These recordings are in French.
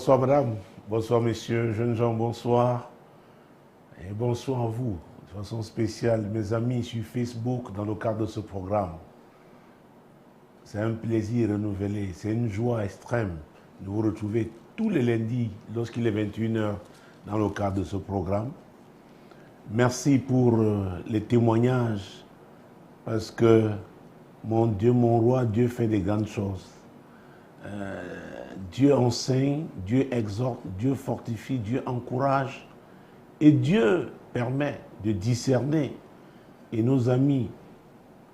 Bonsoir madame, bonsoir messieurs, jeunes gens, bonsoir. Et bonsoir à vous, de façon spéciale, mes amis sur Facebook dans le cadre de ce programme. C'est un plaisir renouvelé, c'est une joie extrême de vous retrouver tous les lundis lorsqu'il est 21h dans le cadre de ce programme. Merci pour les témoignages parce que mon Dieu, mon roi, Dieu fait des grandes choses. Dieu enseigne, Dieu exhorte, Dieu fortifie, Dieu encourage et Dieu permet de discerner. Et nos amis,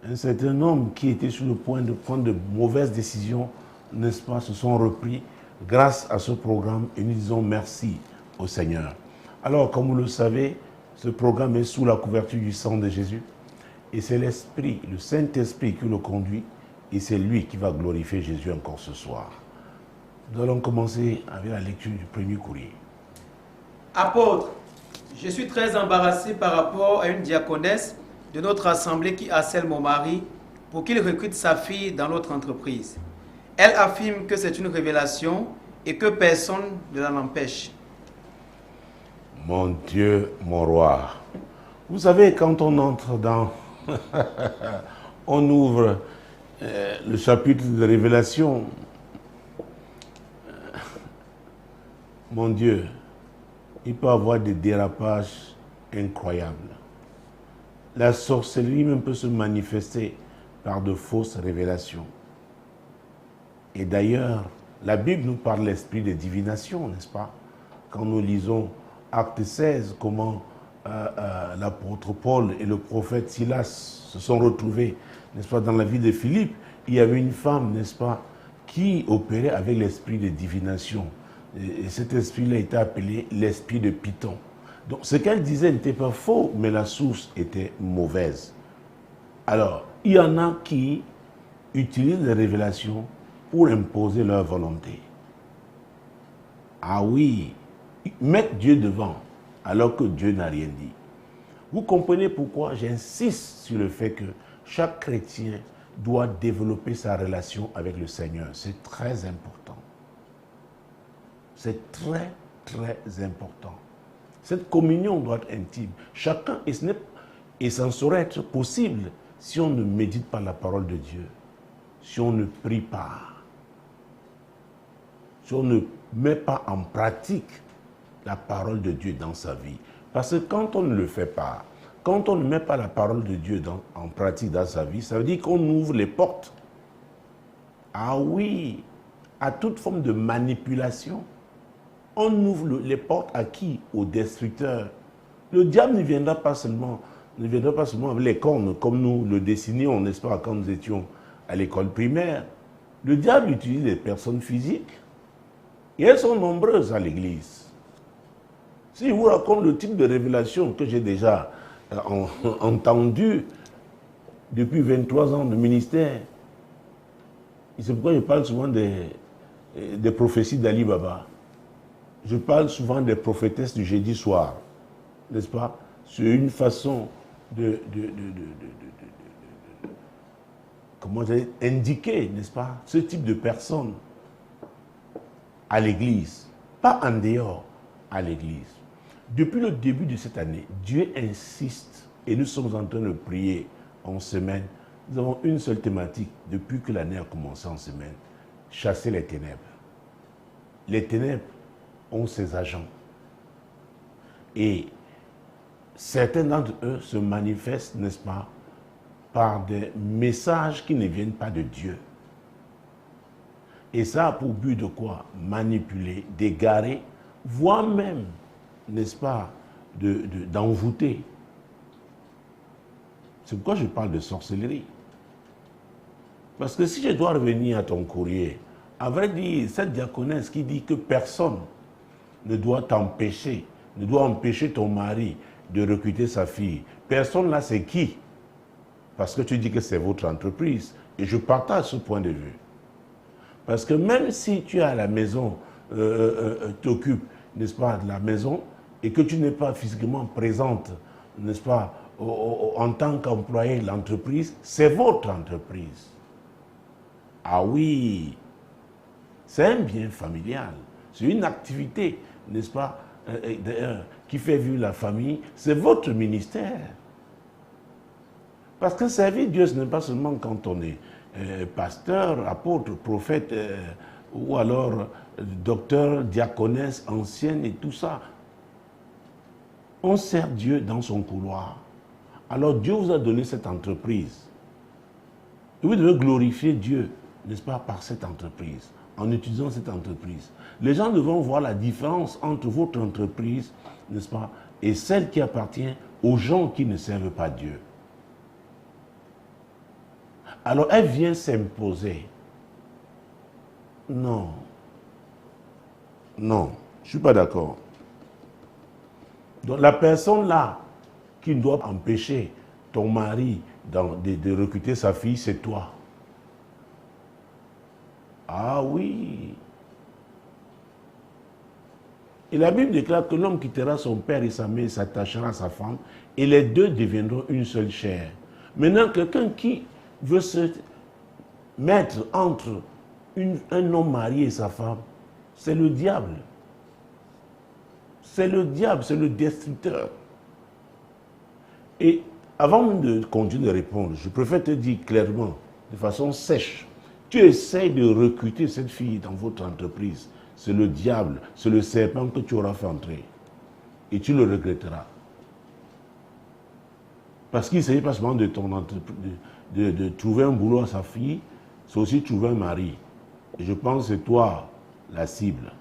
un certain homme qui était sur le point de prendre de mauvaises décisions, n'est-ce pas, se sont repris grâce à ce programme et nous disons merci au Seigneur. Alors, comme vous le savez, ce programme est sous la couverture du sang de Jésus et c'est l'Esprit, le Saint-Esprit qui le conduit et c'est lui qui va glorifier Jésus encore ce soir. Nous allons commencer avec la lecture du premier courrier. Apôtre, je suis très embarrassé par rapport à une diaconesse de notre assemblée qui harcèle mon mari pour qu'il recrute sa fille dans notre entreprise. Elle affirme que c'est une révélation et que personne ne l'en empêche. Mon Dieu, mon roi. Vous savez, quand on entre dans... on ouvre le chapitre de révélation. Mon Dieu, il peut y avoir des dérapages incroyables. La sorcellerie même peut se manifester par de fausses révélations. Et d'ailleurs, la Bible nous parle de l'esprit de divination, n'est-ce pas? Quand nous lisons Acte 16, comment l'apôtre Paul et le prophète Silas se sont retrouvés, n'est-ce pas, dans la vie de Philippe, il y avait une femme, n'est-ce pas, qui opérait avec l'esprit de divination. Et cet esprit-là était appelé l'esprit de Python. Donc ce qu'elle disait n'était pas faux, mais la source était mauvaise. Alors, il y en a qui utilisent les révélations pour imposer leur volonté. Ah oui, mettre Dieu devant, alors que Dieu n'a rien dit. Vous comprenez pourquoi j'insiste sur le fait que chaque chrétien doit développer sa relation avec le Seigneur. C'est très important. C'est très, très important. Cette communion doit être intime. Chacun, et ça ne saurait être possible si on ne médite pas la parole de Dieu, si on ne prie pas, si on ne met pas en pratique la parole de Dieu dans sa vie. Parce que quand on ne le fait pas, quand on ne met pas la parole de Dieu en pratique dans sa vie, ça veut dire qu'on ouvre les portes. Ah oui, à toute forme de manipulation. On ouvre les portes à qui? Aux destructeurs. Le diable ne viendra pas seulement avec les cornes, comme nous le dessinions, n'est-ce pas, quand nous étions à l'école primaire. Le diable utilise les personnes physiques. Et elles sont nombreuses à l'église. Si je vous raconte le type de révélation que j'ai déjà entendu depuis 23 ans de ministère, c'est pourquoi je parle souvent des prophéties d'Ali Baba. Je parle souvent des prophétesses du jeudi soir, n'est-ce pas? C'est une façon comment dire, indiquer, n'est-ce pas, ce type de personnes à l'église, pas en dehors, à l'église. Depuis le début de cette année, Dieu insiste et nous sommes en train de prier en semaine. Nous avons une seule thématique depuis que l'année a commencé en semaine: chasser les ténèbres. Les ténèbres ont ses agents. Et certains d'entre eux se manifestent, n'est-ce pas, par des messages qui ne viennent pas de Dieu. Et ça a pour but de quoi? Manipuler, d'égarer, voire même, n'est-ce pas, d'envoûter. C'est pourquoi je parle de sorcellerie. Parce que si je dois revenir à ton courrier, à vrai dire, cette diaconesse qui dit que personne ne doit t'empêcher, ne doit empêcher ton mari de recruter sa fille. Personne là, c'est qui? Parce que tu dis que c'est votre entreprise. Et je partage ce point de vue. Parce que même si tu es à la maison, t'occupes, n'est-ce pas, de la maison, et que tu n'es pas physiquement présente, n'est-ce pas, en tant qu'employé de l'entreprise, c'est votre entreprise. Ah oui, c'est un bien familial. C'est une activité, n'est-ce pas, qui fait vivre la famille. C'est votre ministère. Parce que servir Dieu, ce n'est pas seulement quand on est pasteur, apôtre, prophète, ou alors docteur, diaconesse, ancienne et tout ça. On sert Dieu dans son couloir. Alors Dieu vous a donné cette entreprise. Et vous devez glorifier Dieu, n'est-ce pas, par cette entreprise, en utilisant cette entreprise. Les gens devront voir la différence entre votre entreprise, n'est-ce pas, et celle qui appartient aux gens qui ne servent pas Dieu. Alors elle vient s'imposer. Non. Non, je ne suis pas d'accord. Donc la personne là qui doit empêcher ton mari de recruter sa fille, c'est toi. Ah oui. Et la Bible déclare que l'homme quittera son père et sa mère, s'attachera à sa femme, et les deux deviendront une seule chair. Maintenant, quelqu'un qui veut se mettre entre un homme marié et sa femme, c'est le diable. C'est le diable, c'est le destructeur. Et avant de continuer de répondre, je préfère te dire clairement, de façon sèche, tu essaies de recruter cette fille dans votre entreprise. C'est le diable, c'est le serpent que tu auras fait entrer. Et tu le regretteras. Parce qu'il ne s'agit pas seulement de ton entreprise, de trouver un boulot à sa fille, c'est aussi trouver un mari. Et je pense que c'est toi la cible.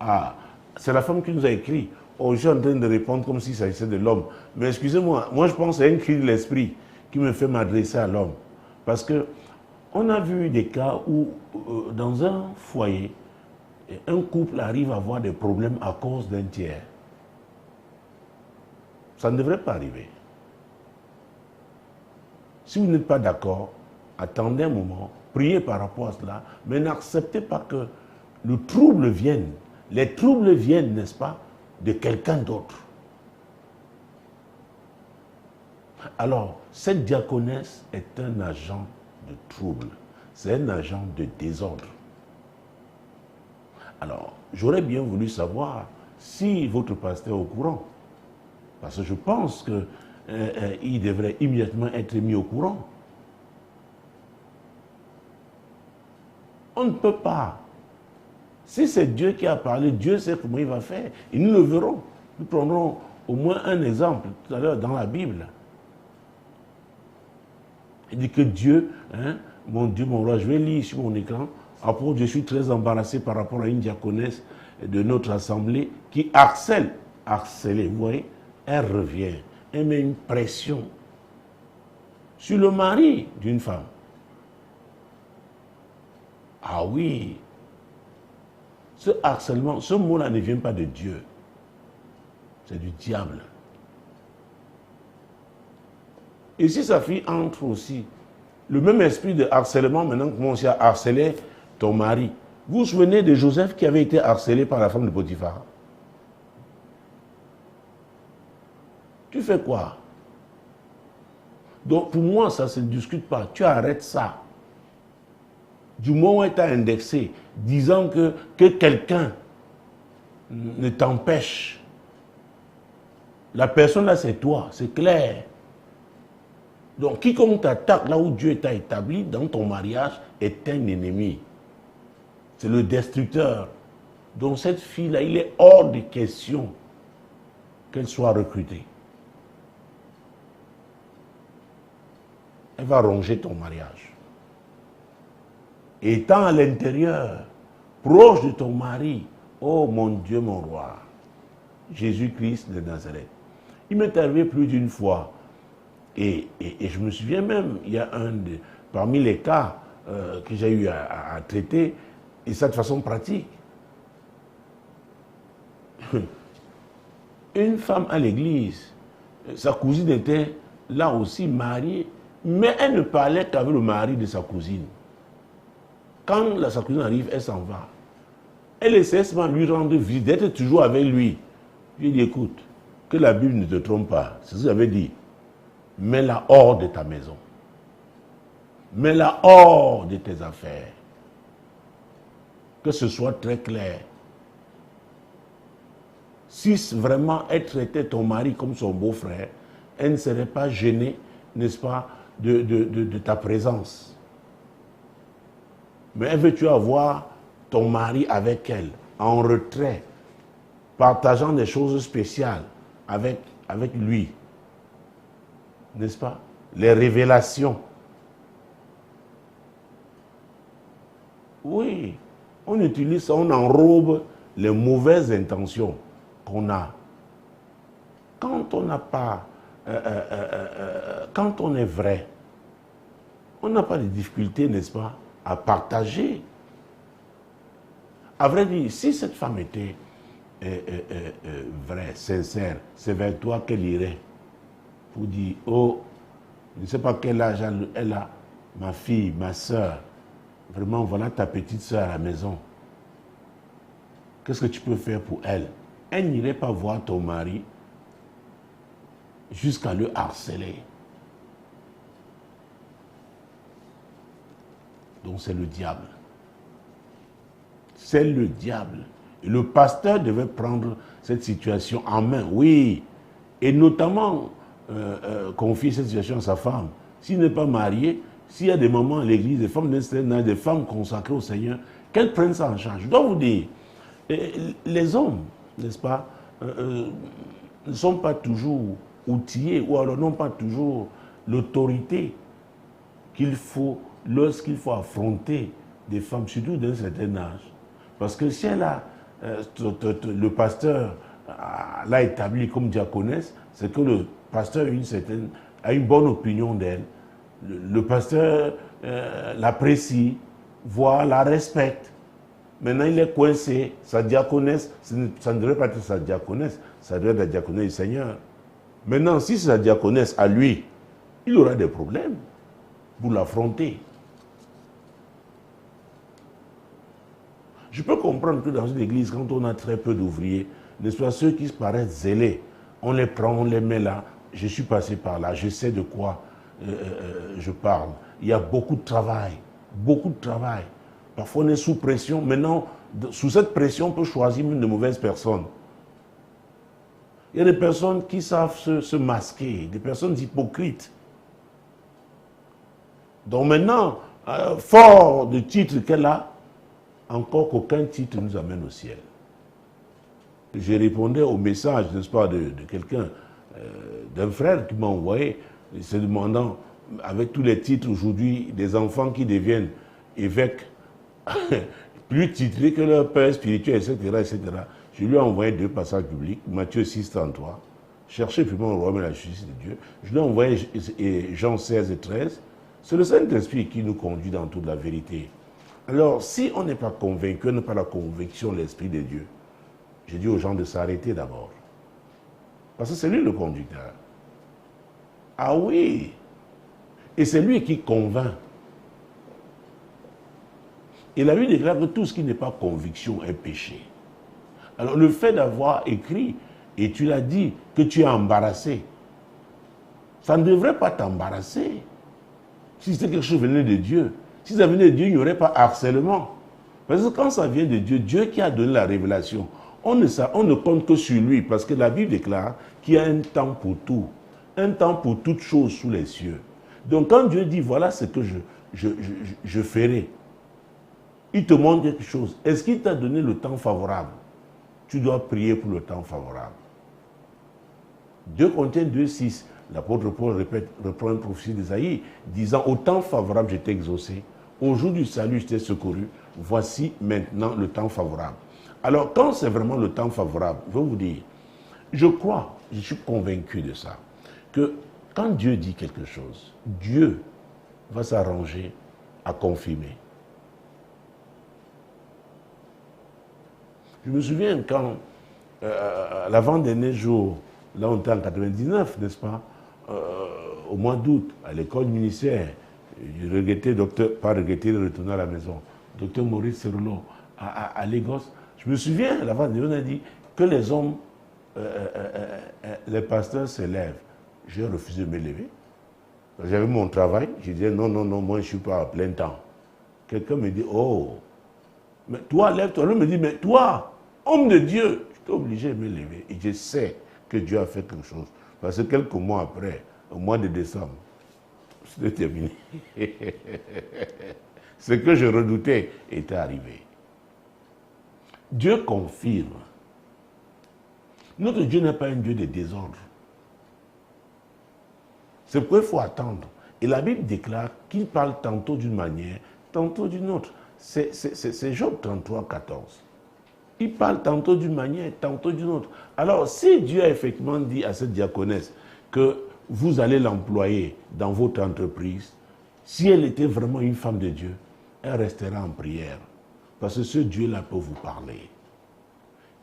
Ah, c'est la femme qui nous a écrit. Oh, je suis en train de répondre comme s'il s'agissait de l'homme. Mais excusez-moi, moi je pense que c'est un cri de l'esprit qui me fait m'adresser à l'homme. Parce que on a vu des cas où, dans un foyer, un couple arrive à avoir des problèmes à cause d'un tiers. Ça ne devrait pas arriver. Si vous n'êtes pas d'accord, attendez un moment, priez par rapport à cela, mais n'acceptez pas que le trouble vienne. Les troubles viennent, n'est-ce pas, de quelqu'un d'autre. Alors, cette diaconesse est un agent de trouble. C'est un agent de désordre. Alors, j'aurais bien voulu savoir si votre pasteur est au courant. Parce que je pense qu'il devrait immédiatement être mis au courant. On ne peut pas. Si c'est Dieu qui a parlé, Dieu sait comment il va faire. Et nous le verrons. Nous prendrons au moins un exemple tout à l'heure dans la Bible. Il dit que Dieu, mon Dieu, mon roi, je vais lire sur mon écran. Après, je suis très embarrassé par rapport à une diaconesse de notre assemblée qui harcelée, vous voyez, elle revient, elle met une pression sur le mari d'une femme. Ah oui, ce harcèlement, ce mot-là ne vient pas de Dieu, c'est du diable. Et si sa fille entre aussi, le même esprit de harcèlement maintenant commence à harceler ton mari. Vous vous souvenez de Joseph qui avait été harcelé par la femme de Potiphar? Tu fais quoi? Donc pour moi, ça ne se discute pas. Tu arrêtes ça. Du moment où elle t'a indexé, disant que quelqu'un ne t'empêche. La personne là, c'est toi, c'est clair. Donc quiconque t'attaque là où Dieu t'a établi dans ton mariage est un ennemi. C'est le destructeur. Donc cette fille-là, il est hors de question qu'elle soit recrutée. Elle va ronger ton mariage. Étant à l'intérieur, proche de ton mari, oh mon Dieu, mon roi, Jésus-Christ de Nazareth. Il m'est arrivé plus d'une fois, et je me souviens même, il y a parmi les cas que j'ai eu à traiter, et ça de façon pratique. Une femme à l'église, sa cousine était là aussi mariée, mais elle ne parlait qu'avec le mari de sa cousine. Quand sa cousine arrive, elle s'en va. Elle essaie seulement de lui rendre visite, d'être toujours avec lui. Je lui dis, écoute, que la Bible ne te trompe pas. C'est ce que j'avais dit. Mets-la hors de ta maison. Mets-la hors de tes affaires. que ce soit très clair. Si vraiment elle traitait ton mari comme son beau-frère, elle ne serait pas gênée, n'est-ce pas, de ta présence. Mais veux-tu avoir ton mari avec elle, en retrait, partageant des choses spéciales avec lui, n'est-ce pas? Les révélations. Oui, on utilise ça, on enrobe les mauvaises intentions qu'on a. Quand on n'a pas, quand on est vrai, on n'a pas de difficulté, n'est-ce pas, à partager. À vrai dire, si cette femme était vraie, sincère, c'est vers toi qu'elle irait pour dire, oh, je ne sais pas quel âge elle a, ma fille, ma soeur, vraiment, voilà ta petite soeur à la maison. Qu'est-ce que tu peux faire pour elle? Elle n'irait pas voir ton mari jusqu'à le harceler. Donc c'est le diable. C'est le diable. Et le pasteur devait prendre cette situation en main, oui. Et notamment confier cette situation à sa femme. S'il n'est pas marié, s'il y a des moments à l'église, des femmes des femmes consacrées au Seigneur, qu'elles prennent ça en charge. Je dois vous dire, les hommes, n'est-ce pas, ne sont pas toujours outillés ou alors n'ont pas toujours l'autorité qu'il faut lorsqu'il faut affronter des femmes, surtout d'un certain âge. Parce que si elle a, le pasteur l'a établi comme diaconesse, c'est que le pasteur a une bonne opinion d'elle. Le pasteur l'apprécie, voit, la respecte. Maintenant, il est coincé. Sa diaconesse, ça ne devrait pas être sa diaconesse, ça devrait être la diaconesse du Seigneur. Maintenant, si c'est sa diaconesse à lui, il aura des problèmes pour l'affronter. Je peux comprendre que dans une église, quand on a très peu d'ouvriers, n'est-ce pas, ceux qui se paraissent zélés, on les prend, on les met là. Je suis passé par là, je sais de quoi je parle. Il y a beaucoup de travail, beaucoup de travail. Parfois on est sous pression. Maintenant, sous cette pression, on peut choisir une de mauvaises personnes. Il y a des personnes qui savent se masquer, des personnes hypocrites. Donc maintenant, fort du titre qu'elle a, encore qu'aucun titre nous amène au ciel. Je répondais au message, n'est-ce pas, de quelqu'un, d'un frère qui m'a envoyé, se demandant, avec tous les titres aujourd'hui, des enfants qui deviennent évêques, plus titrés que leur père spirituel, etc., etc. Je lui ai envoyé 2 passages bibliques, Matthieu 6, 33, cherchez plus le royaume et la justice de Dieu. Je lui ai envoyé Jean 16 et 13. C'est le Saint-Esprit qui nous conduit dans toute la vérité. Alors, si on n'est pas convaincu, on n'a pas la conviction de l'Esprit de Dieu, j'ai dit aux gens de s'arrêter d'abord. Parce que c'est lui le conducteur. Ah oui! Et c'est lui qui convainc. Et la Bible déclare que tout ce qui n'est pas conviction est péché. Alors, le fait d'avoir écrit, et tu l'as dit, que tu es embarrassé, ça ne devrait pas t'embarrasser. Si c'était quelque chose qui venait de Dieu, si ça venait de Dieu, il n'y aurait pas harcèlement. Parce que quand ça vient de Dieu, Dieu qui a donné la révélation, on ne compte que sur lui, parce que la Bible déclare qu'il y a un temps pour tout, un temps pour toutes choses sous les cieux. Donc quand Dieu dit, voilà ce que je ferai, il te montre quelque chose. Est-ce qu'il t'a donné le temps favorable? Tu dois prier pour le temps favorable. 2 Corinthiens 2,6, l'apôtre Paul reprend une prophétie d'Ésaïe, disant, au temps favorable, je t'ai exaucé, au jour du salut, je t'ai secouru, voici maintenant le temps favorable. Alors, quand c'est vraiment le temps favorable, je vais vous dire, je crois, je suis convaincu de ça, que quand Dieu dit quelque chose, Dieu va s'arranger à confirmer. Je me souviens quand, l'avant-dernier jour, là on était en 99, n'est-ce pas, au mois d'août, à l'école ministère, je regrettais, pas regretté de retourner à la maison, docteur Maurice Serolo, à Lagos. Je me souviens, l'avant-dernier, on a dit que les hommes, les pasteurs se lèvent. J'ai refusé de me lever. J'avais mon travail, je disais non, moi je ne suis pas à plein temps. Quelqu'un me dit, oh, Mais toi, lève-toi. L'homme me dit, mais toi, homme de Dieu, j'étais obligé de me lever. Et je sais que Dieu a fait quelque chose. Parce que quelques mois après, au mois de décembre, c'était terminé. Ce que je redoutais était arrivé. Dieu confirme. Notre Dieu n'est pas un Dieu de désordre. C'est pourquoi il faut attendre. Et la Bible déclare qu'il parle tantôt d'une manière, tantôt d'une autre. C'est Job 33, 14. Il parle tantôt d'une manière, tantôt d'une autre. Alors, si Dieu a effectivement dit à cette diaconesse que vous allez l'employer dans votre entreprise, si elle était vraiment une femme de Dieu, elle restera en prière. Parce que ce Dieu-là peut vous parler.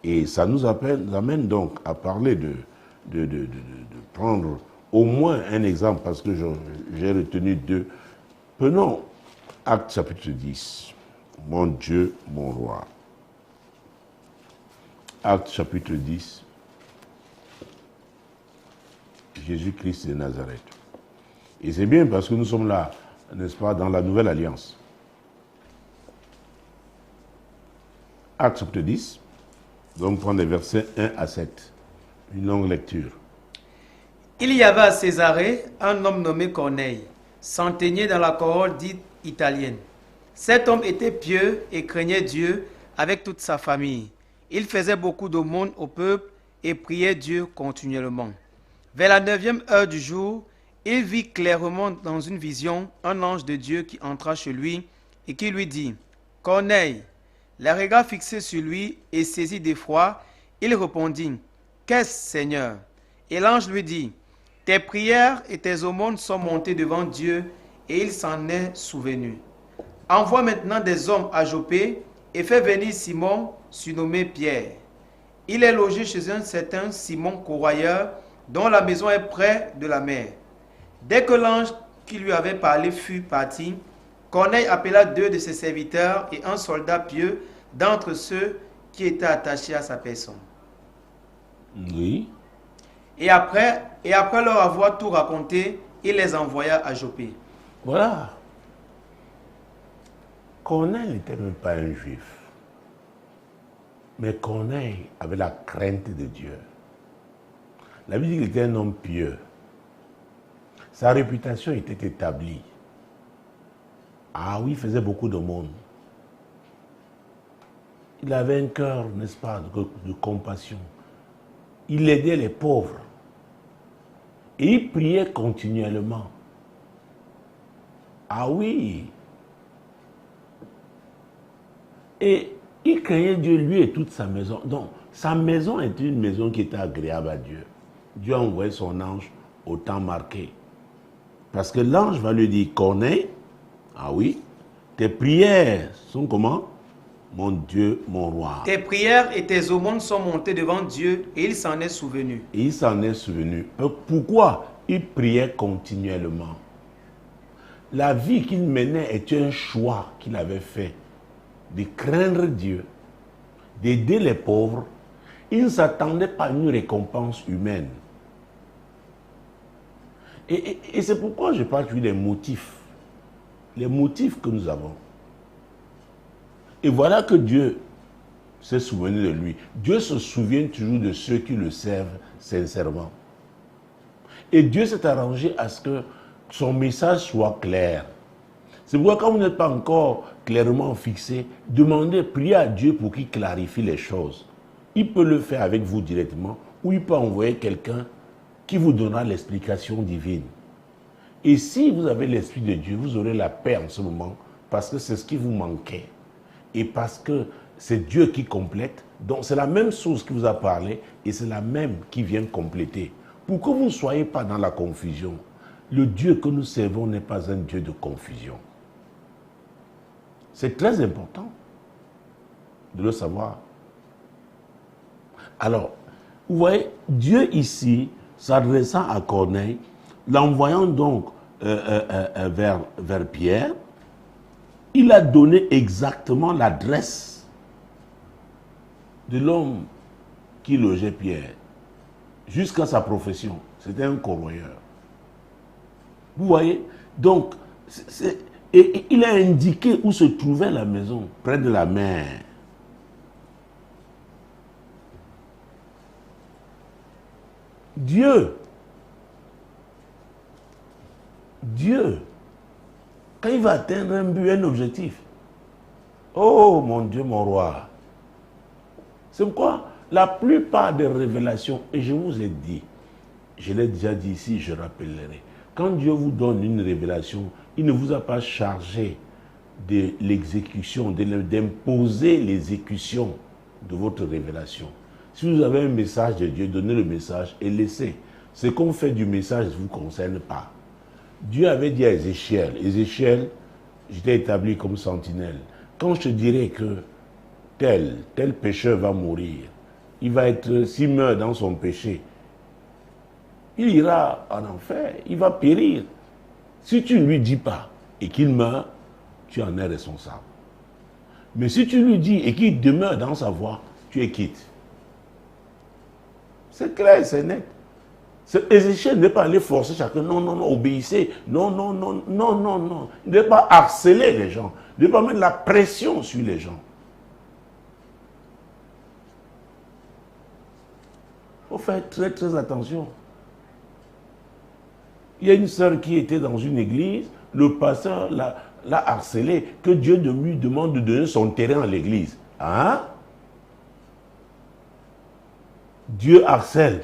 Et ça nous amène donc à parler de prendre au moins un exemple, parce que j'ai retenu deux. Prenons Actes chapitre 10. Mon Dieu, mon roi. Actes chapitre 10. Jésus-Christ de Nazareth. Et c'est bien parce que nous sommes là, n'est-ce pas, dans la nouvelle alliance. Actes chapitre 10. Donc prendre les versets 1 à 7. Une longue lecture. Il y avait à Césarée un homme nommé Corneille, centenier dans la cohorte dite italienne. Cet homme était pieux et craignait Dieu avec toute sa famille. Il faisait beaucoup d'aumônes au peuple et priait Dieu continuellement. Vers la 9e heure du jour, il vit clairement dans une vision un ange de Dieu qui entra chez lui et qui lui dit « Corneille !» Les regards fixés sur lui et saisi d'effroi, il répondit « Qu'est-ce, Seigneur ?» Et l'ange lui dit « Tes prières et tes aumônes sont montées devant Dieu et il s'en est souvenu. Envoie maintenant des hommes à Joppé et fais venir Simon, surnommé Pierre. Il est logé chez un certain Simon Courroyeur, dont la maison est près de la mer. » Dès que l'ange qui lui avait parlé fut parti, Corneille appela 2 de ses serviteurs et un soldat pieux d'entre ceux qui étaient attachés à sa personne. Oui. Et après leur avoir tout raconté, il les envoya à Joppé. Voilà. Corneille n'était même pas un juif. Mais Corneille avait la crainte de Dieu. La Bible dit qu'il était un homme pieux. Sa réputation était établie. Ah oui, il faisait beaucoup de monde. Il avait un cœur, n'est-ce pas, de compassion. Il aidait les pauvres. Et il priait continuellement. Ah oui. Et il craignait Dieu, lui et toute sa maison. Donc, sa maison était une maison qui était agréable à Dieu. Dieu a envoyé son ange au temps marqué. Parce que l'ange va lui dire, Corneille, ah oui, tes prières sont comment? Mon Dieu, mon roi. Tes prières et tes aumônes sont montées devant Dieu et il s'en est souvenu. Et il s'en est souvenu. Pourquoi? Il priait continuellement. La vie qu'il menait était un choix qu'il avait fait de craindre Dieu, d'aider les pauvres. Il ne s'attendait pas à une récompense humaine. Et c'est pourquoi je parle des motifs. Les motifs que nous avons. Et voilà que Dieu s'est souvenu de lui. Dieu se souvient toujours de ceux qui le servent sincèrement. Et Dieu s'est arrangé à ce que son message soit clair. C'est pourquoi quand vous n'êtes pas encore clairement fixé, demandez, priez à Dieu pour qu'il clarifie les choses. Il peut le faire avec vous directement ou il peut envoyer quelqu'un qui vous donnera l'explication divine. Et si vous avez l'Esprit de Dieu, vous aurez la paix en ce moment parce que c'est ce qui vous manquait. Et parce que c'est Dieu qui complète. Donc c'est la même chose qui vous a parlé et c'est la même qui vient compléter. Pour que vous ne soyez pas dans la confusion. Le Dieu que nous servons n'est pas un Dieu de confusion. C'est très important de le savoir. Alors, vous voyez, Dieu ici, s'adressant à Corneille, l'envoyant donc vers Pierre, il a donné exactement l'adresse de l'homme qui logeait Pierre, jusqu'à sa profession. C'était un corroyeur. Vous voyez, donc, Et il a indiqué où se trouvait la maison, près de la mer. Dieu, quand il va atteindre un but, un objectif, oh mon Dieu, mon roi, c'est pourquoi la plupart des révélations, et je vous ai dit, je l'ai déjà dit ici, je rappellerai, quand Dieu vous donne une révélation, il ne vous a pas chargé de l'exécution, d'imposer l'exécution de votre révélation. Si vous avez un message de Dieu, donnez le message et laissez. Ce qu'on fait du message ne vous concerne pas. Dieu avait dit à Ézéchiel, j'étais établi comme sentinelle. Quand je te dirai que tel pécheur va mourir, il va être, s'il meurt dans son péché, il ira en enfer, il va périr. Si tu ne lui dis pas et qu'il meurt, tu en es responsable. Mais si tu lui dis et qu'il demeure dans sa voie, tu es quitte. C'est clair, c'est net. Ézéchiel n'est pas allé forcer chacun. Non, non, non, obéissez. Non, non, non, non, non, non. Il ne doit pas harceler les gens. Il ne doit pas mettre la pression sur les gens. Il faut faire très, très attention. Il y a une sœur qui était dans une église. Le pasteur l'a harcelé. Que Dieu lui demande de donner son terrain à l'église. Hein? Dieu harcèle.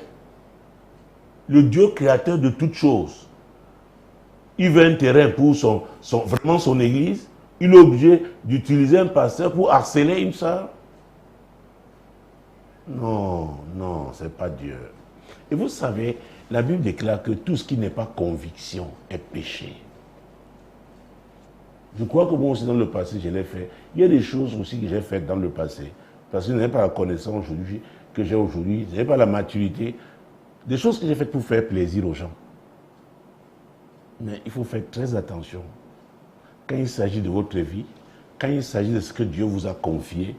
Le Dieu créateur de toutes choses. Il veut un terrain pour vraiment son église. Il est obligé d'utiliser un pasteur pour harceler une sœur. Non, non, ce n'est pas Dieu. Et vous savez, la Bible déclare que tout ce qui n'est pas conviction est péché. Je crois que moi aussi dans le passé, je l'ai fait. Il y a des choses aussi que j'ai faites dans le passé. Parce que je n'ai pas la connaissance aujourd'hui que j'ai aujourd'hui. Je n'ai pas la maturité. Des choses que j'ai faites pour faire plaisir aux gens. Mais il faut faire très attention. Quand il s'agit de votre vie, quand il s'agit de ce que Dieu vous a confié,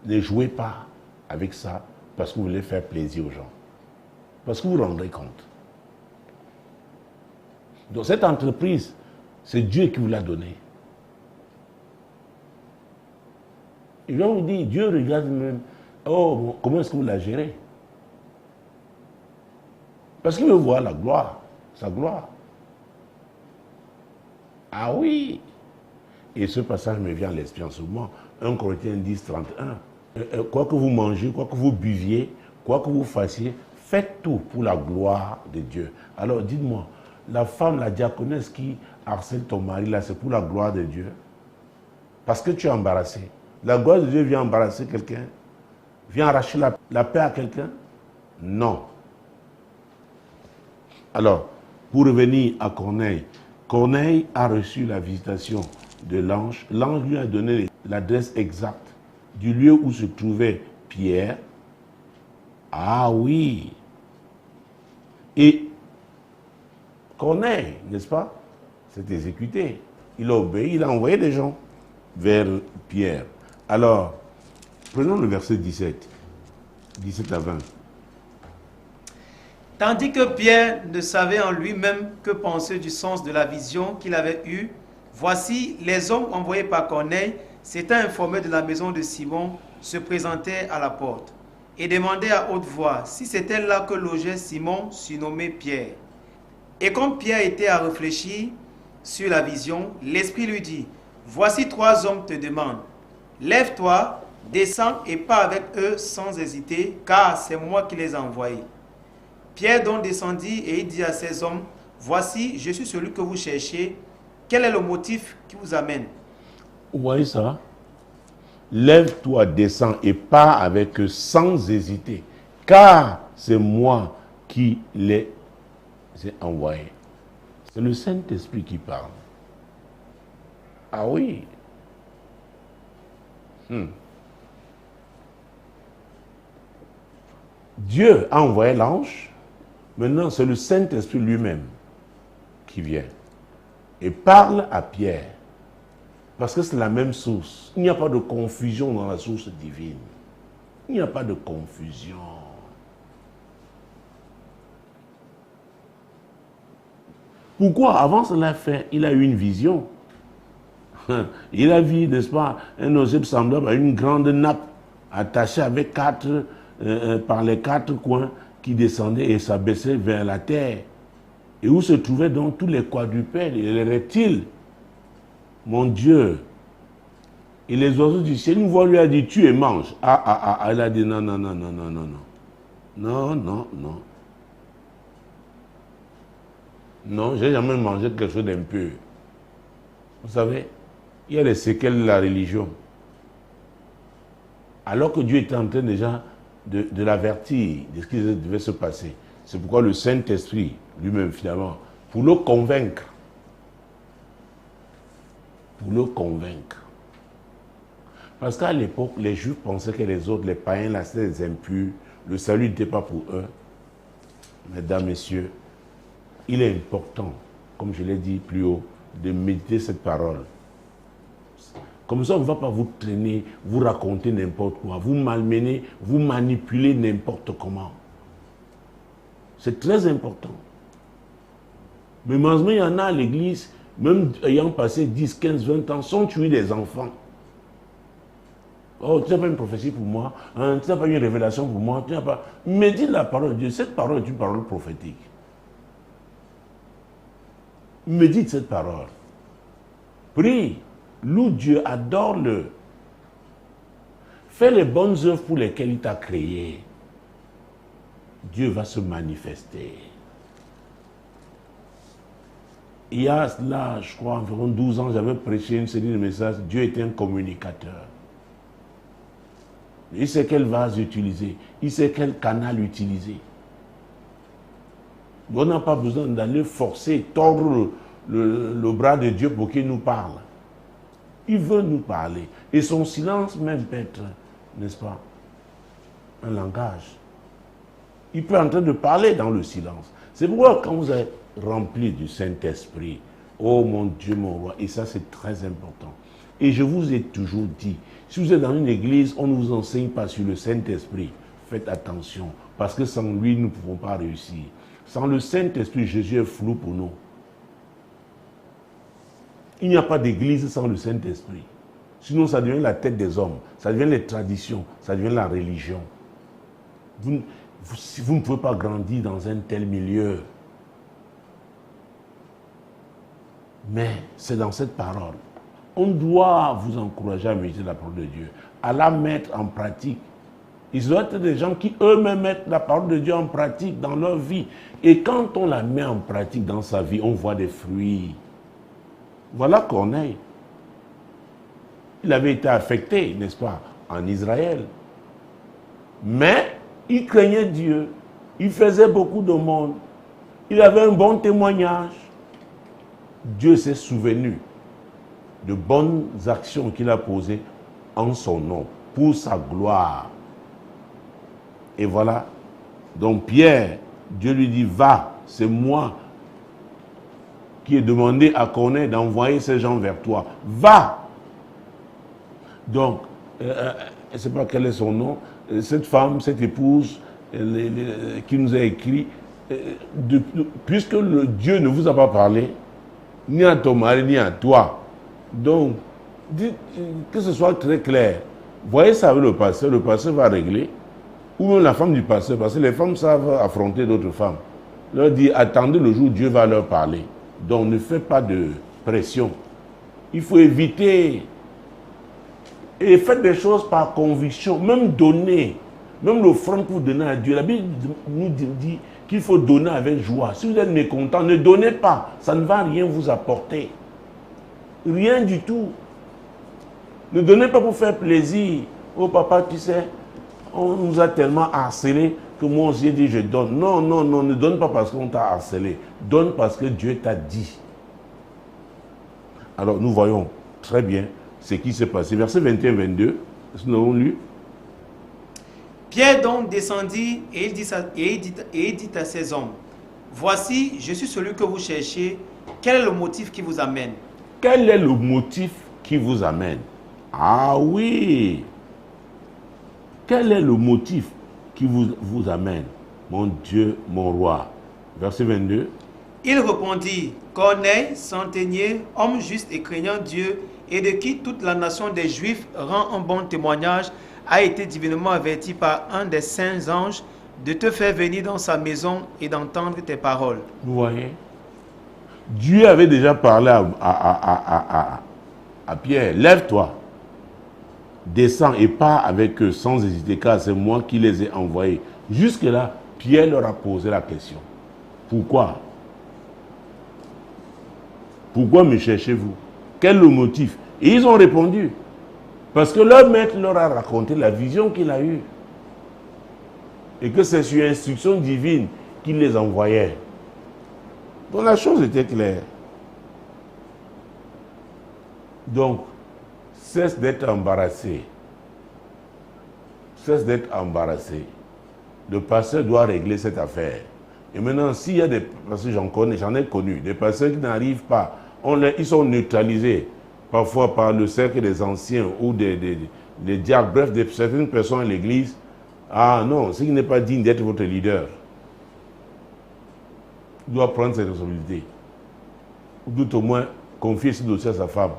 ne jouez pas avec ça parce que vous voulez faire plaisir aux gens. Parce que vous vous rendrez compte. Donc cette entreprise, c'est Dieu qui vous l'a donnée. Et je vous dis, Dieu regarde même, oh, comment est-ce que vous la gérez? Parce qu'il veut voir la gloire, sa gloire. Ah oui. Et ce passage me vient à l'esprit en ce moment. 1 Corinthiens 10, 31. Quoi que vous mangez, quoi que vous buviez, quoi que vous fassiez, faites tout pour la gloire de Dieu. Alors dites-moi, la femme, la diaconesse qui harcèle ton mari, là, c'est pour la gloire de Dieu? Parce que tu es embarrassé. La gloire de Dieu vient embarrasser quelqu'un? Vient arracher la paix à quelqu'un? Non. Alors, pour revenir à Corneille, Corneille a reçu la visitation de l'ange. L'ange lui a donné l'adresse exacte du lieu où se trouvait Pierre. Ah oui. Et Corneille, n'est-ce pas, s'est exécuté. Il a obéi, il a envoyé des gens vers Pierre. Alors, prenons le verset 17 à 20. Tandis que Pierre ne savait en lui-même que penser du sens de la vision qu'il avait eue, voici les hommes envoyés par Corneille s'étant informés de la maison de Simon, se présentaient à la porte et demandaient à haute voix si c'était là que logeait Simon, surnommé Pierre. Et comme Pierre était à réfléchir sur la vision, l'Esprit lui dit, voici 3 hommes te demandent, lève-toi, descends et pars avec eux sans hésiter, car c'est moi qui les ai envoyés. Pierre donc descendit et il dit à ces hommes, voici, je suis celui que vous cherchez. Quel est le motif qui vous amène? Vous voyez ça? Lève-toi, descends et pars avec eux sans hésiter, car c'est moi qui les ai envoyés. C'est le Saint-Esprit qui parle. Ah oui. Dieu a envoyé l'ange. Maintenant, c'est le Saint-Esprit lui-même qui vient et parle à Pierre. Parce que c'est la même source. Il n'y a pas de confusion dans la source divine. Il n'y a pas de confusion. Pourquoi? Avant cela, il a eu une vision. Il a vu, n'est-ce pas, un objet semblable à une grande nappe attachée avec par les 4 coins qui descendaient et s'abaissaient vers la terre. Et où se trouvaient donc tous les quadrupèdes et les reptiles. Mon Dieu. Et les oiseaux du ciel, une voix lui a dit, tue et mange. Elle a dit, non, non, non, non, non, non, non. Non, non, non. Non, j'ai jamais mangé quelque chose d'impur. Vous savez, il y a les séquelles de la religion. Alors que Dieu était en train déjà de l'avertir de ce qui devait se passer. C'est pourquoi le Saint-Esprit, lui-même finalement, pour le convaincre, parce qu'à l'époque, les Juifs pensaient que les autres, les païens, là, c'était des impurs, le salut n'était pas pour eux. Mesdames, Messieurs, il est important, comme je l'ai dit plus haut, de méditer cette parole. Comme ça, on ne va pas vous traîner, vous raconter n'importe quoi, vous malmener, vous manipuler n'importe comment. C'est très important. Mais malheureusement, il y en a à l'église, même ayant passé 10, 15, 20 ans, sont tués des enfants. Oh, tu n'as pas une prophétie pour moi, hein, tu n'as pas une révélation pour moi, tu n'as pas... Médite la parole de Dieu. Cette parole est une parole prophétique. Médite cette parole. Prie, loue Dieu, adore-le. Fais les bonnes œuvres pour lesquelles il t'a créé. Dieu va se manifester. Il y a là, je crois, environ 12 ans, j'avais prêché une série de messages. Dieu était un communicateur. Il sait quel vase utiliser. Il sait quel canal utiliser. On n'a pas besoin d'aller forcer, tordre le bras de Dieu pour qu'il nous parle. Il veut nous parler. Et son silence même peut être, n'est-ce pas, un langage. Il peut en train de parler dans le silence. C'est pourquoi quand vous êtes rempli du Saint-Esprit, oh mon Dieu, mon roi, et ça c'est très important. Et je vous ai toujours dit, si vous êtes dans une église, on ne vous enseigne pas sur le Saint-Esprit. Faites attention, parce que sans lui, nous ne pouvons pas réussir. Sans le Saint-Esprit, Jésus est flou pour nous. Il n'y a pas d'église sans le Saint-Esprit. Sinon, ça devient la tête des hommes, ça devient les traditions, ça devient la religion. Vous ne pouvez pas grandir dans un tel milieu. Mais c'est dans cette parole. On doit vous encourager à méditer la parole de Dieu, à la mettre en pratique. Ils doivent être des gens qui eux-mêmes mettent la parole de Dieu en pratique dans leur vie. Et quand on la met en pratique dans sa vie, on voit des fruits. Voilà Corneille. Il avait été affecté, n'est-ce pas, en Israël. Mais il craignait Dieu. Il faisait beaucoup de monde. Il avait un bon témoignage. Dieu s'est souvenu de bonnes actions qu'il a posées en son nom, pour sa gloire. Et voilà. Donc Pierre, Dieu lui dit, va, c'est moi qui ai demandé à Corneille d'envoyer ces gens vers toi. Va. Donc, je ne sais pas quel est son nom, cette femme, cette épouse qui nous a écrit, puisque Dieu ne vous a pas parlé, ni à ton mari, ni à toi. Donc, que ce soit très clair. Voyez ça avec le pasteur va régler. Ou même la femme du pasteur, parce que les femmes savent affronter d'autres femmes. Leur dit, attendez le jour où Dieu va leur parler. Donc, ne faites pas de pression. Il faut éviter. Et faites des choses par conviction. Même donner. Même l'offrande pour donner à Dieu. La Bible nous dit qu'il faut donner avec joie. Si vous êtes mécontent, ne donnez pas. Ça ne va rien vous apporter. Rien du tout. Ne donnez pas pour faire plaisir. Oh papa, tu sais, on nous a tellement harcelés que moi aussi j'ai dit je donne. Non, non, non, ne donne pas parce qu'on t'a harcelé. Donne parce que Dieu t'a dit. Alors nous voyons très bien ce qui s'est passé. Verset 21-22, nous l'avons lu. Pierre donc descendit et il dit à ses hommes, voici, je suis celui que vous cherchez. Quel est le motif qui vous amène? Quel est le motif qui vous amène? Ah oui! Quel est le motif qui vous amène? Mon Dieu, mon roi. Verset 22. Il répondit, Corneille, centenier, homme juste et craignant Dieu, et de qui toute la nation des Juifs rend un bon témoignage, a été divinement averti par un des saints anges de te faire venir dans sa maison et d'entendre tes paroles. Vous voyez? Dieu avait déjà parlé à Pierre, lève-toi, descends et pars avec eux sans hésiter, car c'est moi qui les ai envoyés. Jusque-là, Pierre leur a posé la question. Pourquoi? Pourquoi me cherchez-vous? Quel est le motif? Et ils ont répondu. Parce que leur maître leur a raconté la vision qu'il a eue. Et que c'est sur instruction divine qu'il les envoyait. Donc la chose était claire. Donc, cesse d'être embarrassé. Cesse d'être embarrassé. Le pasteur doit régler cette affaire. Et maintenant, s'il y a des... Parce que j'en ai connu, des pasteurs qui n'arrivent pas, ils sont neutralisés, parfois par le cercle des anciens ou des diacres, bref, certaines personnes à l'église. Ah non, ce qui n'est pas digne d'être votre leader. Il doit prendre ses responsabilités. Ou tout au moins confier ce dossier à sa femme.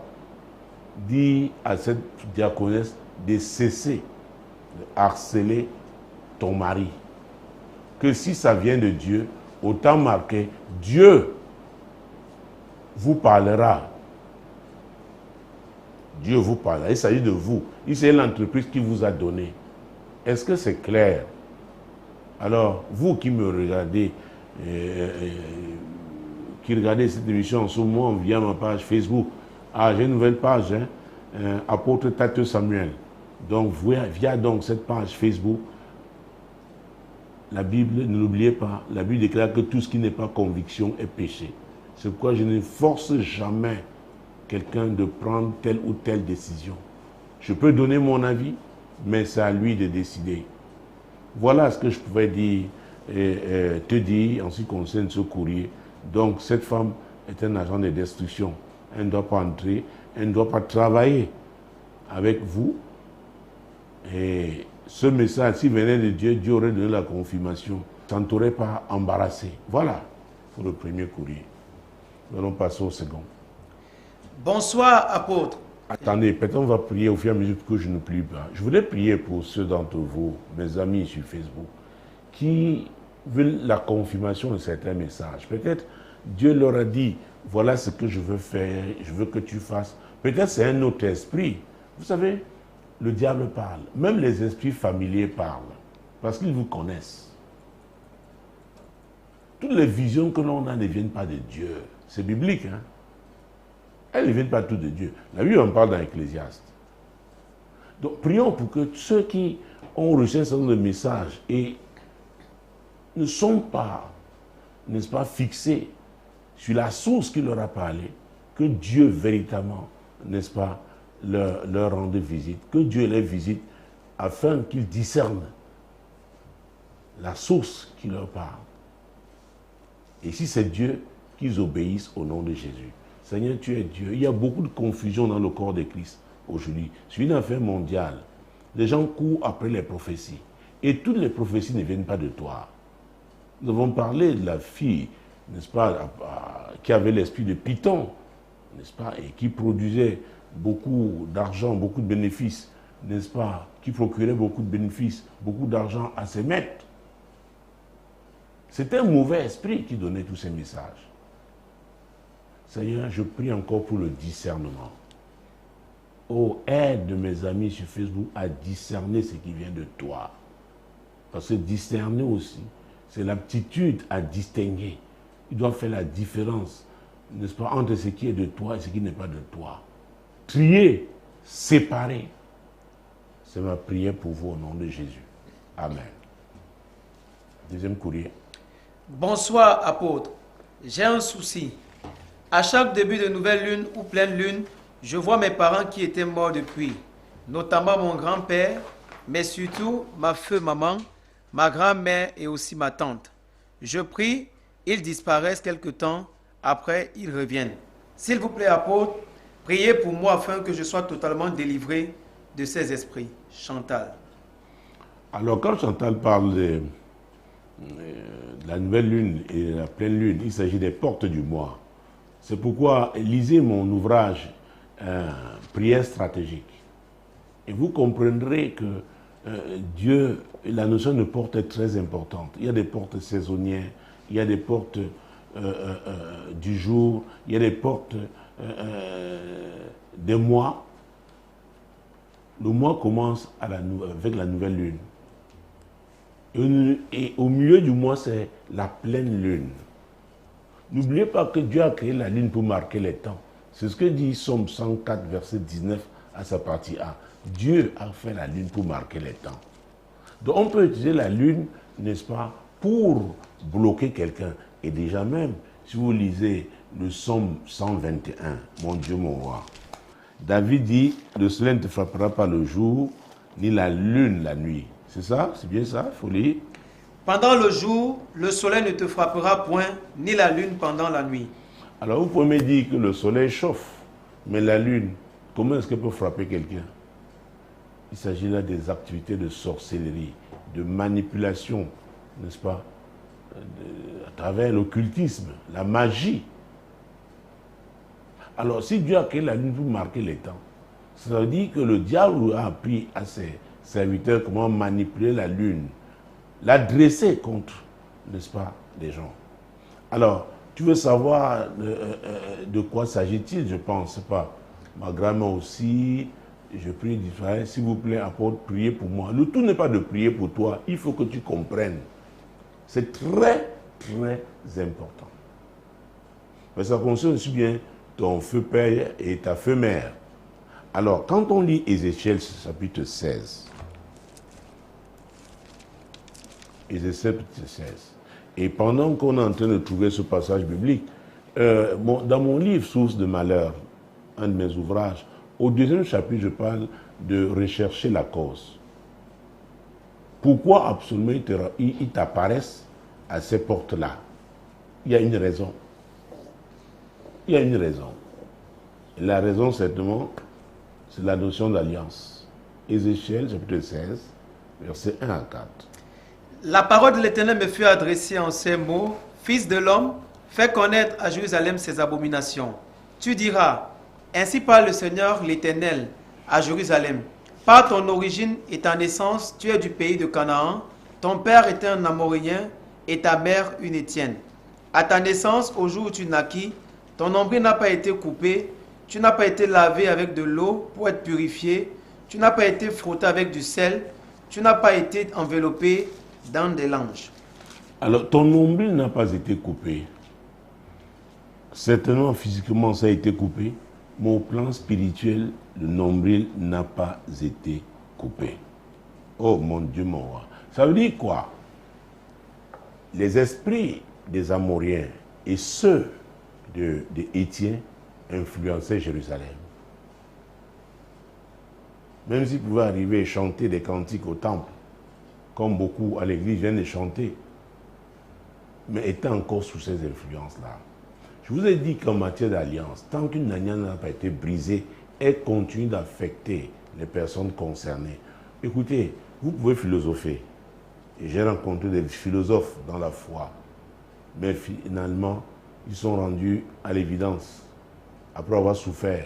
Dis à cette diaconesse de cesser de harceler ton mari. Que si ça vient de Dieu, autant marqué, Dieu vous parlera. Dieu vous parlera. Il s'agit de vous. C'est l'entreprise qui vous a donné. Est-ce que c'est clair? Alors, vous qui me regardez, qui regardez cette émission sur moi via ma page Facebook, j'ai une nouvelle page, apôtre Tate Samuel. Donc, via donc cette page Facebook, la Bible, ne l'oubliez pas, la Bible déclare que tout ce qui n'est pas conviction est péché. C'est pourquoi je ne force jamais quelqu'un de prendre telle ou telle décision. Je peux donner mon avis, mais c'est à lui de décider. Voilà ce que je pouvais dire, te dire en ce qui concerne ce courrier. Donc, cette femme est un agent de destruction. Elle ne doit pas entrer, elle ne doit pas travailler avec vous. Et ce message, s'il venait de Dieu, Dieu aurait donné la confirmation. Ça ne t'aurait pas embarrassé. Voilà pour le premier courrier. Nous allons passer au second. Bonsoir, apôtre. Attendez, peut-être on va prier au fur et à mesure que je ne prie pas. Je voudrais prier pour ceux d'entre vous, mes amis sur Facebook, qui veulent la confirmation de certains messages. Peut-être Dieu leur a dit, voilà ce que je veux faire, je veux que tu fasses. Peut-être c'est un autre esprit. Vous savez, le diable parle. Même les esprits familiers parlent. Parce qu'ils vous connaissent. Toutes les visions que l'on a ne viennent pas de Dieu. C'est biblique, hein? Elles ne viennent pas toutes de Dieu. La Bible en parle dans Ecclésiaste. Donc, prions pour que ceux qui ont reçu un certain nombre de messages et ne sont pas, n'est-ce pas, fixés sur la source qui leur a parlé, que Dieu véritablement, n'est-ce pas, leur rende visite, que Dieu les visite afin qu'ils discernent la source qui leur parle. Et si c'est Dieu, qu'ils obéissent au nom de Jésus. Seigneur, tu es Dieu. Il y a beaucoup de confusion dans le corps de Christ aujourd'hui. C'est une affaire mondiale. Les gens courent après les prophéties. Et toutes les prophéties ne viennent pas de toi. Nous avons parlé de la fille, n'est-ce pas, qui avait l'esprit de Python, n'est-ce pas, et qui produisait beaucoup d'argent, beaucoup de bénéfices, n'est-ce pas, qui procurait beaucoup de bénéfices, beaucoup d'argent à ses maîtres. C'était un mauvais esprit qui donnait tous ces messages. Seigneur, je prie encore pour le discernement. Oh, aide mes amis sur Facebook à discerner ce qui vient de toi. Parce que discerner aussi, c'est l'aptitude à distinguer. Il doit faire la différence, n'est-ce pas, entre ce qui est de toi et ce qui n'est pas de toi. Trier, séparer. C'est ma prière pour vous au nom de Jésus. Amen. Deuxième courrier. Bonsoir, apôtre. J'ai un souci. À chaque début de nouvelle lune ou pleine lune, je vois mes parents qui étaient morts depuis, notamment mon grand-père, mais surtout ma feu maman, ma grand-mère et aussi ma tante. Je prie, ils disparaissent quelque temps, après ils reviennent. S'il vous plaît, apôtre, priez pour moi afin que je sois totalement délivré de ces esprits. Chantal. Alors quand Chantal parle de la nouvelle lune et la pleine lune, il s'agit des portes du mois. C'est pourquoi lisez mon ouvrage prière stratégique. Et vous comprendrez que Dieu, la notion de porte est très importante. Il y a des portes saisonnières, il y a des portes du jour, il y a des portes des mois. Le mois commence avec la nouvelle lune. Et au milieu du mois, c'est la pleine lune. N'oubliez pas que Dieu a créé la lune pour marquer les temps. C'est ce que dit Somme 104, verset 19 à sa partie A. Dieu a fait la lune pour marquer les temps. Donc on peut utiliser la lune, n'est-ce pas, pour bloquer quelqu'un. Et déjà même, si vous lisez le Somme 121, mon Dieu, mon roi, David dit, le soleil ne te frappera pas le jour, ni la lune la nuit. C'est ça? C'est bien ça? Il faut lire. Pendant le jour, le soleil ne te frappera point, ni la lune pendant la nuit. Alors vous pouvez me dire que le soleil chauffe, mais la lune, comment est-ce qu'elle peut frapper quelqu'un? Il s'agit là des activités de sorcellerie, de manipulation, n'est-ce pas, à travers l'occultisme, la magie. Alors si Dieu a créé la lune pour marquer les temps, ça veut dire que le diable a appris à ses serviteurs comment manipuler la lune, la dresser contre, n'est-ce pas, les gens. Alors, tu veux savoir de quoi s'agit-il, je pense, c'est pas. Ma grand-mère aussi, je prie d'Israël, s'il vous plaît, apôtre, priez pour moi. Le tout n'est pas de prier pour toi, il faut que tu comprennes. C'est très, très important. Mais ça concerne aussi bien ton feu père et ta feu mère. Alors, quand on lit Ézéchiel, chapitre 16, Ézéchiel, chapitre 16, et pendant qu'on est en train de trouver ce passage biblique, dans mon livre Source de malheur, un de mes ouvrages, au deuxième chapitre, je parle de rechercher la cause. Pourquoi absolument ils t'apparaissent à ces portes-là? Il y a une raison. Il y a une raison. Et la raison, certainement, c'est la notion d'alliance. Ézéchiel, chapitre 16, versets 1 à 4. La parole de l'Éternel me fut adressée en ces mots. Fils de l'homme, fais connaître à Jérusalem ses abominations. Tu diras, ainsi parle le Seigneur l'Éternel à Jérusalem. Par ton origine et ta naissance, tu es du pays de Canaan. Ton père était un Amoréen et ta mère une Étienne. À ta naissance, au jour où tu naquis, ton nombril n'a pas été coupé, tu n'as pas été lavé avec de l'eau pour être purifié, tu n'as pas été frotté avec du sel, tu n'as pas été enveloppé dans des langes. Alors, ton nombril n'a pas été coupé. Certainement, physiquement, ça a été coupé, mais au plan spirituel, le nombril n'a pas été coupé. Oh mon Dieu, mon roi. Ça veut dire quoi? Les esprits des Amoréens et ceux des Hétiens influençaient Jérusalem. Même s'ils pouvaient arriver et chanter des cantiques au temple, comme beaucoup à l'église viennent de chanter, mais étaient encore sous ces influences-là. Je vous ai dit qu'en matière d'alliance, tant qu'une alliance n'a pas été brisée, elle continue d'affecter les personnes concernées. Écoutez, vous pouvez philosopher. Et j'ai rencontré des philosophes dans la foi. Mais finalement, ils sont rendus à l'évidence, après avoir souffert.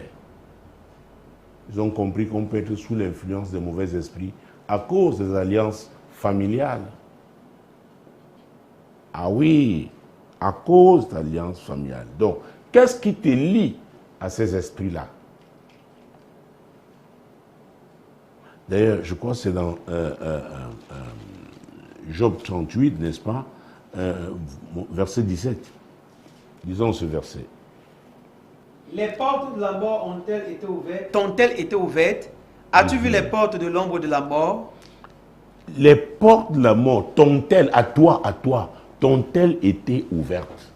Ils ont compris qu'on peut être sous l'influence des mauvais esprits à cause des alliances familiales. Ah oui, à cause d'alliances familiales. Donc, qu'est-ce qui te lie à ces esprits-là? D'ailleurs, je crois que c'est dans Job 38, n'est-ce pas, verset 17. Disons ce verset. Les portes de la mort ont-elles été ouvertes? T'ont-elles été ouvertes? As-tu vu les portes de l'ombre de la mort? Les portes de la mort t'ont-elles, à toi, t'ont-elles été ouvertes?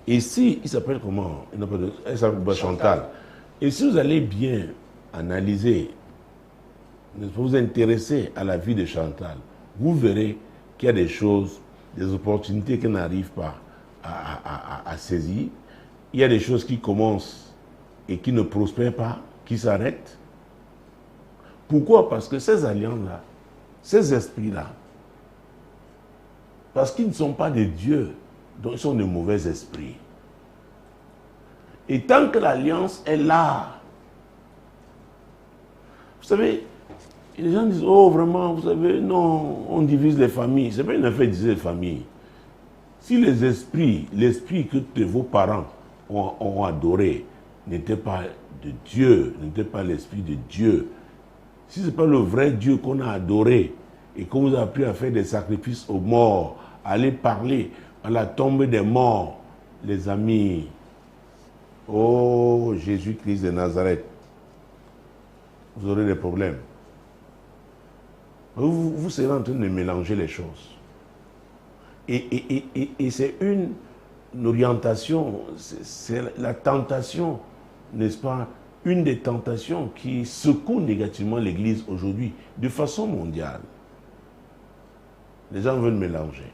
Et si, il s'appelle comment? Elle s'appelle Chantal. Et si vous allez bien analyser, vous intéresser à la vie de Chantal, vous verrez qu'il y a des choses, des opportunités qu'elle n'arrive pas à saisir. Il y a des choses qui commencent et qui ne prospèrent pas, qui s'arrêtent. Pourquoi? Parce que ces alliances-là, ces esprits-là, parce qu'ils ne sont pas des dieux, donc ils sont de mauvais esprits. Et tant que l'alliance est là, vous savez, les gens disent, oh vraiment, vous savez, non, on divise les familles. Ce n'est pas une affaire de diviser les familles. Si les esprits, l'esprit que vos parents ont adoré n'était pas de Dieu, n'était pas l'esprit de Dieu, si ce n'est pas le vrai Dieu qu'on a adoré et qu'on vous a appris à faire des sacrifices aux morts, à aller parler à la tombe des morts, les amis, oh Jésus-Christ de Nazareth, vous aurez des problèmes. Vous serez en train de mélanger les choses. Et c'est une orientation, c'est la tentation, n'est-ce pas? Une des tentations qui secoue négativement l'Église aujourd'hui, de façon mondiale. Les gens veulent mélanger.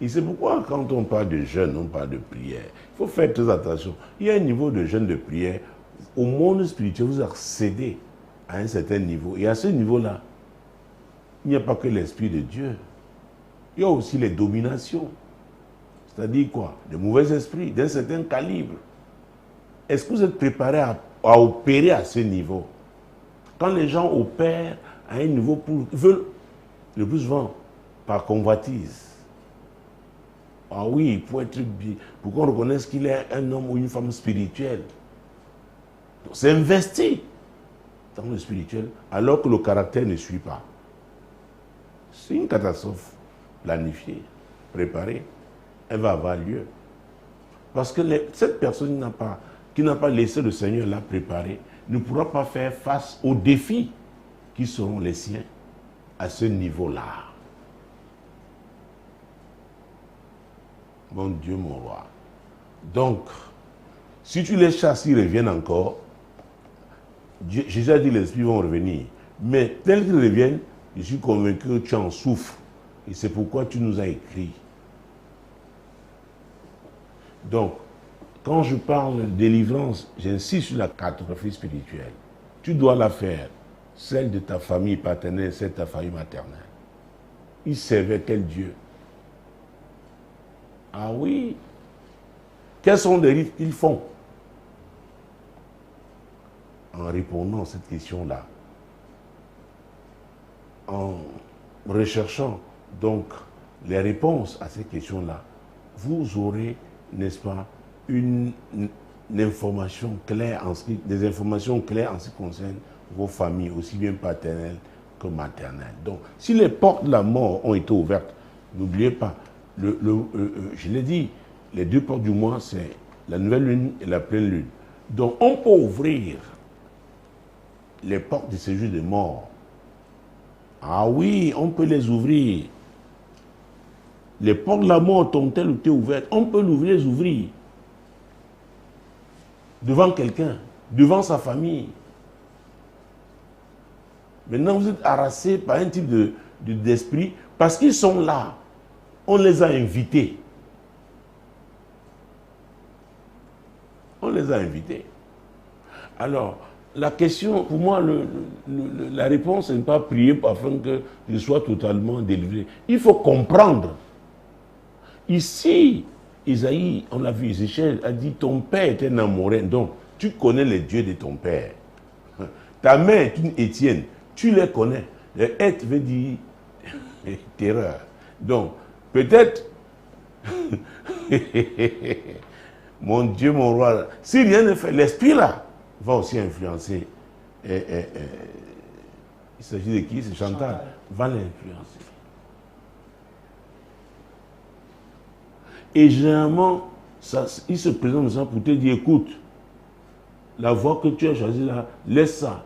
Et c'est pourquoi quand on parle de jeûne, on parle de prière. Il faut faire très attention. Il y a un niveau de jeûne de prière. Au monde spirituel, vous accédez à un certain niveau. Et à ce niveau-là, il n'y a pas que l'Esprit de Dieu. Il y a aussi les dominations. C'est-à-dire quoi? De mauvais esprits, d'un certain calibre. Est-ce que vous êtes préparé à opérer à ce niveau? Quand les gens opèrent à un niveau ils veulent le plus souvent par convoitise. Ah oui, pour qu'on reconnaisse qu'il est un homme ou une femme spirituelle. C'est investi dans le spirituel alors que le caractère ne suit pas. C'est une catastrophe planifiée, préparée. Elle va avoir lieu. Parce que cette personne qui n'a pas laissé le Seigneur la préparer ne pourra pas faire face aux défis qui seront les siens à ce niveau-là. Mon Dieu, mon roi. Donc, si tu les chasses, ils reviennent encore. Jésus a dit les esprits vont revenir. Mais tels qu'ils reviennent, je suis convaincu que tu en souffres. Et c'est pourquoi tu nous as écrit. Donc, quand je parle de délivrance, j'insiste sur la cartographie spirituelle. Tu dois la faire, celle de ta famille paternelle, celle de ta famille maternelle. Ils servaient quel Dieu? Ah oui. Quels sont les rites qu'ils font? En répondant à cette question-là, en recherchant donc les réponses à ces questions-là, vous aurez, n'est-ce pas, une information claire des informations claires en ce qui concerne vos familles, aussi bien paternelles que maternelles. Donc, si les portes de la mort ont été ouvertes, n'oubliez pas, je l'ai dit, les deux portes du mois, c'est la nouvelle lune et la pleine lune. Donc, on peut ouvrir les portes du séjour des morts. Ah oui, on peut les ouvrir. Les portes de la mort ont-elles été ouvertes? On peut les ouvrir. Devant quelqu'un, devant sa famille. Maintenant, vous êtes harassé par un type d'esprit parce qu'ils sont là. On les a invités. On les a invités. Alors, la question, pour moi, la réponse n'est pas prier afin que je sois totalement délivré. Il faut comprendre. Ici, Isaïe, on l'a vu, Ézéchiel a dit, ton père était un amorin, donc tu connais les dieux de ton père. Ta mère est une Étienne, tu les connais. Le être veut dire terreur. Donc, peut-être, mon Dieu, mon roi, si rien ne fait, l'esprit là va aussi influencer. Il s'agit de qui? C'est Chantal. Va l'influencer. Et généralement, il se présente pour te dire, écoute, la voie que tu as choisie là, laisse ça.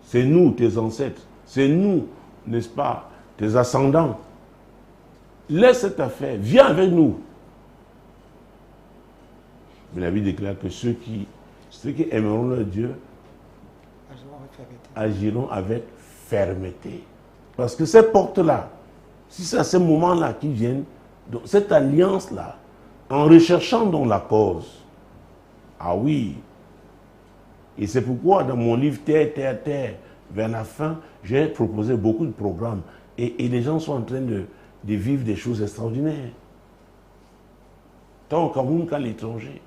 C'est nous, tes ancêtres. C'est nous, n'est-ce pas, tes ascendants. Laisse cette affaire, viens avec nous. Mais la Bible déclare que ceux qui aimeront leur Dieu agiront avec fermeté. Parce que ces portes-là, si c'est à ces moments-là qu'ils viennent, donc cette alliance-là, en recherchant dans la cause, ah oui, et c'est pourquoi dans mon livre Terre, Terre, Terre, vers la fin, j'ai proposé beaucoup de programmes et les gens sont en train de vivre des choses extraordinaires. tant au Cameroun qu'à l'étranger.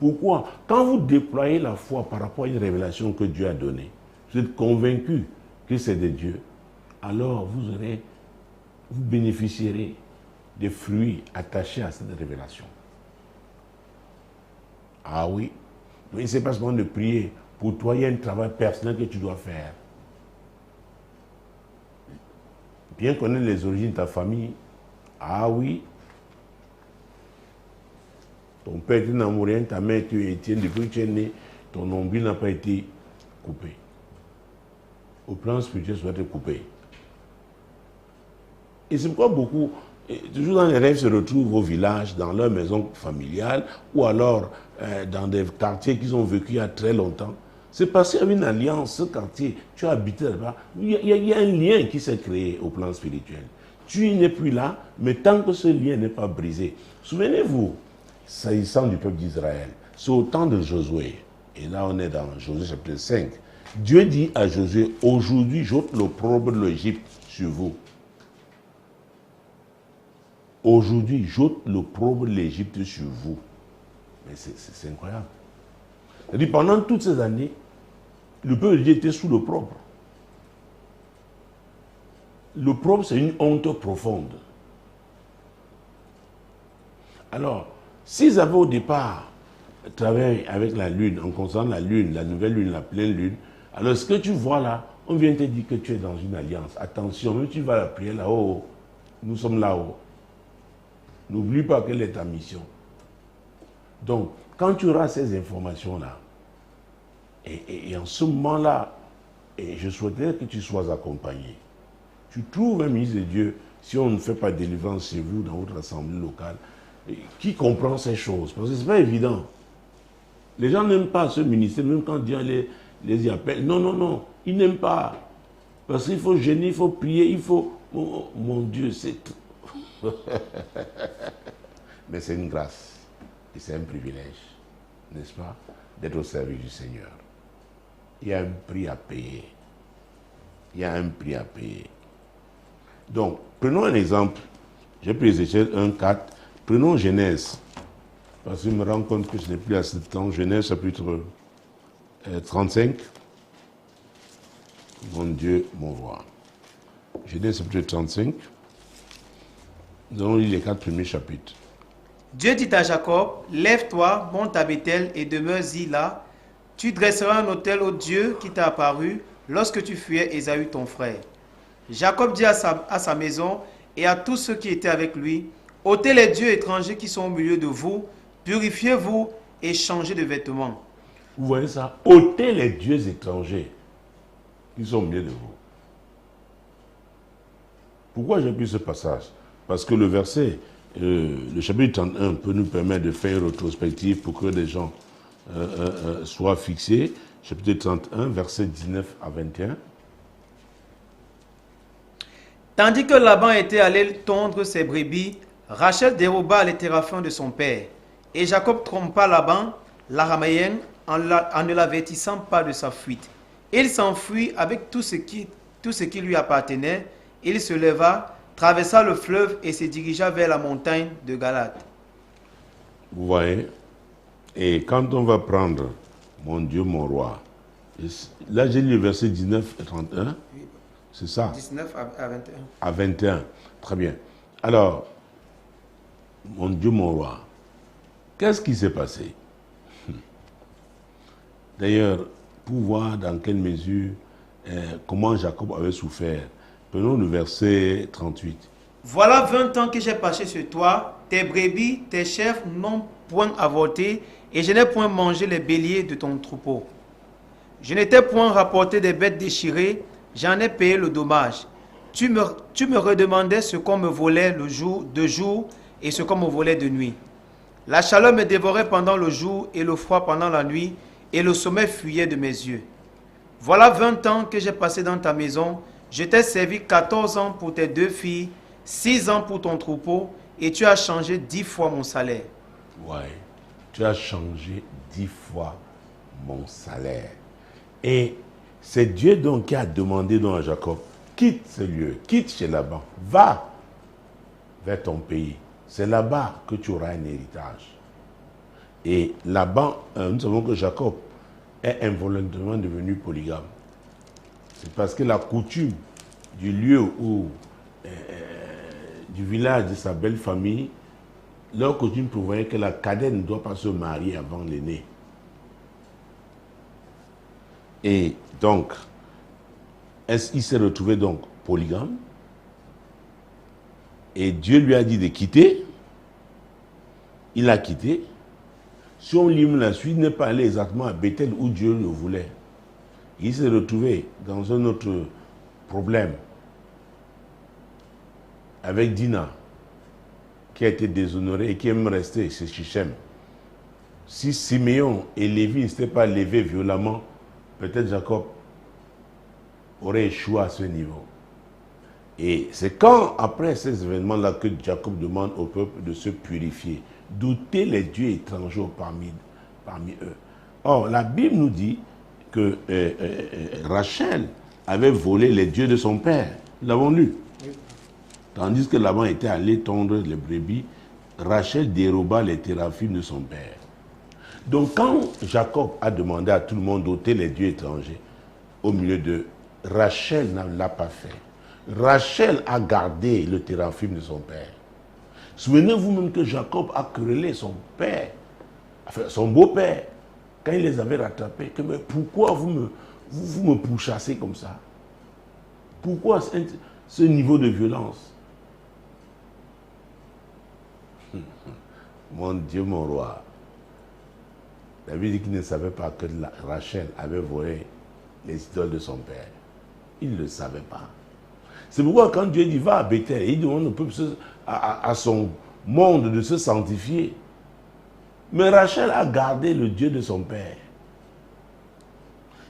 Pourquoi? Quand vous déployez la foi par rapport à une révélation que Dieu a donnée, vous êtes convaincu que c'est de Dieu, alors vous bénéficierez des fruits attachés à cette révélation. Ah oui, mais c'est pas seulement de prier. Pour toi, il y a un travail personnel que tu dois faire. Bien connaître les origines de ta famille. Ah oui. Ton père était namourien, ta mère était Étienne, depuis que tu es né, ton nombril n'a pas été coupé. Au plan spirituel, ça doit être coupé. Et c'est pourquoi beaucoup, toujours dans les rêves, se retrouvent au village, dans leur maison familiale, ou alors dans des quartiers qu'ils ont vécu il y a très longtemps. C'est parce qu'il y a une alliance, ce quartier, tu as habité là-bas, il y a un lien qui s'est créé au plan spirituel. Tu n'es plus là, mais tant que ce lien n'est pas brisé. Souvenez-vous, s'agissant du peuple d'Israël, c'est au temps de Josué, et là on est dans Josué chapitre 5, Dieu dit à Josué, aujourd'hui j'ôte l'opprobre de l'Égypte sur vous. Aujourd'hui, j'ôte l'opprobre de l'Égypte sur vous. Mais c'est incroyable. C'est-à-dire, pendant toutes ces années, le peuple de Dieu était sous l'opprobre. L'opprobre, c'est une honte profonde. Alors, s'ils avaient au départ travaillé avec la lune, en concernant la lune, la nouvelle lune, la pleine lune, alors ce que tu vois là, on vient te dire que tu es dans une alliance. Attention, même tu vas à la prière là-haut, nous sommes là-haut. N'oublie pas quelle est ta mission. Donc, quand tu auras ces informations-là, et en ce moment-là, et je souhaiterais que tu sois accompagné. Tu trouves un ministre de Dieu, si on ne fait pas de délivrance chez vous, dans votre assemblée locale, qui comprend ces choses. Parce que ce n'est pas évident. Les gens n'aiment pas ce ministère, même quand Dieu les y appelle. Non, non, non, ils n'aiment pas. Parce qu'il faut gêner, il faut prier, il faut... Oh, mon Dieu, c'est... Mais c'est une grâce et c'est un privilège, n'est-ce pas, d'être au service du Seigneur. Il y a un prix à payer. Il y a un prix à payer. Donc, prenons un exemple. J'ai pris Ézéchiel 1:4. Prenons Genèse. Parce que je me rends compte que je n'ai plus assez de temps. Genèse chapitre 35. Mon Dieu, mon roi. Genèse chapitre 35. Nous allons lire les 4 premiers chapitres. Dieu dit à Jacob, lève-toi, monte à Bethel et demeure-y là. Tu dresseras un autel au Dieu qui t'a apparu lorsque tu fuyais Ésaü ton frère. Jacob dit à sa maison et à tous ceux qui étaient avec lui, ôtez les dieux étrangers qui sont au milieu de vous, purifiez-vous et changez de vêtements. Vous voyez ça? Ôtez les dieux étrangers qui sont au milieu de vous. Pourquoi j'ai pris ce passage? Parce que le verset, le chapitre 31 peut nous permettre de faire une rétrospective pour que les gens soient fixés. Chapitre 31, versets 19 à 21. Tandis que Laban était allé tondre ses brebis, Rachel déroba les téraphins de son père. Et Jacob trompa Laban, l'araméen, en ne l'avertissant pas de sa fuite. Il s'enfuit avec tout ce qui lui appartenait. Il se leva, traversa le fleuve et se dirigea vers la montagne de Galate. Vous voyez? Et quand on va prendre mon Dieu, mon roi, là j'ai lu le verset 19 et 31, c'est ça? 19 à 21. À 21, très bien. Alors, mon Dieu, mon roi, qu'est-ce qui s'est passé? D'ailleurs, pour voir dans quelle mesure, comment Jacob avait souffert, prenons le verset 38. Voilà 20 ans que j'ai passé sur toi, tes brebis, tes chèvres n'ont point avorté, et je n'ai point mangé les béliers de ton troupeau. Je n'étais point rapporté des bêtes déchirées, j'en ai payé le dommage. Tu me redemandais ce qu'on me volait de jour et ce qu'on me volait de nuit. La chaleur me dévorait pendant le jour et le froid pendant la nuit, et le sommeil fuyait de mes yeux. Voilà 20 ans que j'ai passé dans ta maison, je t'ai servi 14 ans pour tes 2 filles, 6 ans pour ton troupeau, et tu as changé 10 fois mon salaire. Ouais, tu as changé 10 fois mon salaire. Et c'est Dieu donc qui a demandé donc à Jacob, quitte ce lieu, quitte chez Laban, va vers ton pays. c'est là-bas que tu auras un héritage. Et là-bas, nous savons que Jacob est involontairement devenu polygame. C'est parce que la coutume du lieu où, du village de sa belle famille, leur coutume prévoyait que la cadette ne doit pas se marier avant l'aîné. Et donc, il s'est retrouvé donc polygame. Et Dieu lui a dit de quitter. Il a quitté. Si on lit la suite, il n'est pas allé exactement à Bethel où Dieu le voulait. Il s'est retrouvé dans un autre problème avec Dina, qui a été déshonoré et qui aime rester, c'est Shichem. Si Siméon et Lévi ne s'étaient pas levés violemment, peut-être Jacob aurait échoué à ce niveau. Et c'est quand, après ces événements-là, que Jacob demande au peuple de se purifier, d'ôter les dieux étrangers parmi eux. Or, la Bible nous dit que Rachel avait volé les dieux de son père. Nous l'avons lu. Tandis que Laban était allé tondre les brebis, Rachel déroba les théraphim de son père. Donc, quand Jacob a demandé à tout le monde d'ôter les dieux étrangers, au milieu d'eux, Rachel ne l'a pas fait. Rachel a gardé le téraphim de son père. Souvenez-vous même que Jacob a querellé son père, enfin son beau-père, quand il les avait rattrapés, que mais pourquoi vous me pourchassez comme ça? Pourquoi ce niveau de violence? Mon Dieu, mon roi. David dit qu'il ne savait pas que Rachel avait volé les idoles de son père. Il ne le savait pas. C'est pourquoi quand Dieu dit va à Bethel, il demande au peuple à son monde de se sanctifier. Mais Rachel a gardé le Dieu de son père.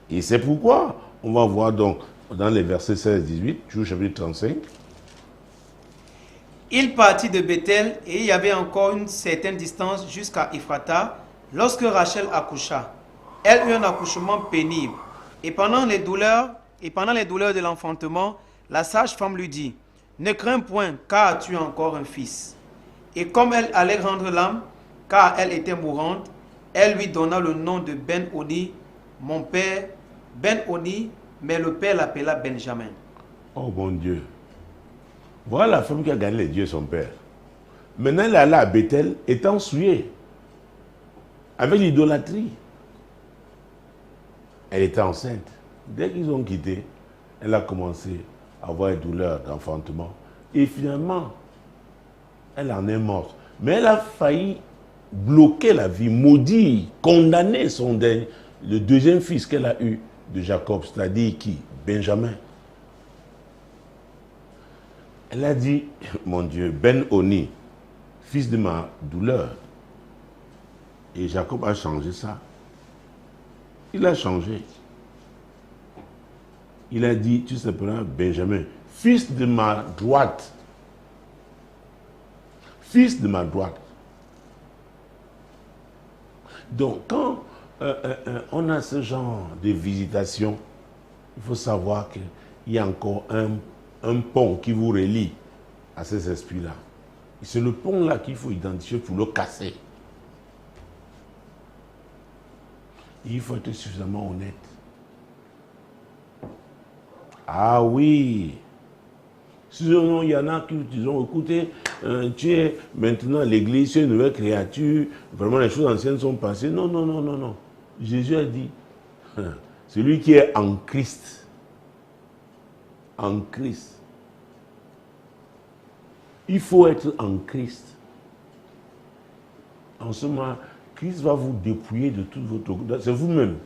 Et c'est pourquoi on va voir donc dans les versets 16-18, toujours chapitre 35. Il partit de Bethel et il y avait encore une certaine distance jusqu'à Ephrata lorsque Rachel accoucha. Elle eut un accouchement pénible. Et pendant les douleurs de l'enfantement, la sage-femme lui dit, « Ne crains point, car tu as encore un fils. » Et comme elle allait rendre l'âme, car elle était mourante, elle lui donna le nom de Ben-Oni, mon père, Ben-Oni, mais le père l'appela Benjamin. Oh mon Dieu. Voilà la femme qui a gagné les dieux de son père. Maintenant, elle est allée à Bethel, étant souillée, avec l'idolâtrie. Elle était enceinte. Dès qu'ils ont quitté, elle a commencé à avoir une douleur d'enfantement. Et finalement, elle en est morte. Mais elle a failli bloquer la vie, maudire, condamner le deuxième fils qu'elle a eu de Jacob, c'est-à-dire qui? Benjamin. Elle a dit, mon Dieu, Ben-Oni, fils de ma douleur. Et Jacob a changé ça. Il a changé. Il a dit, tu s'appelleras Benjamin, fils de ma droite. Fils de ma droite. Donc, quand on a ce genre de visitation, il faut savoir qu'il y a encore un pont qui vous relie à ces esprits-là. Et c'est le pont-là qu'il faut identifier pour le casser. Il faut être suffisamment honnête. Ah oui. Sinon, il y en a qui disent, écoutez, tu es maintenant l'église, tu es une nouvelle créature, vraiment les choses anciennes sont passées. Non, non, non, non, non. Jésus a dit, celui qui est en Christ, en Christ. Il faut être en Christ. En ce moment, Christ va vous dépouiller de toute votre... C'est vous-même.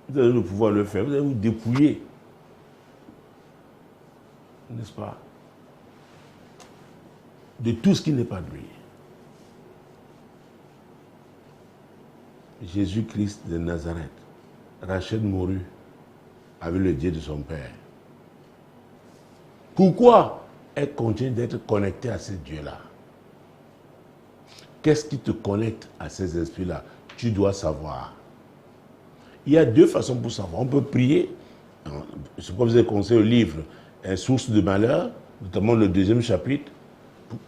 Vous avez le pouvoir de le faire. Vous allez vous dépouiller. N'est-ce pas? De tout ce qui n'est pas de lui. Jésus-Christ de Nazareth. Rachel mourut avec le Dieu de son père. Pourquoi elle continue d'être connectée à ce Dieu-là? Qu'est-ce qui te connecte à ces esprits-là? Tu dois savoir. Il y a deux façons pour savoir. On peut prier. Je peux vous conseiller au livre « Source de malheur », notamment le 2e chapitre.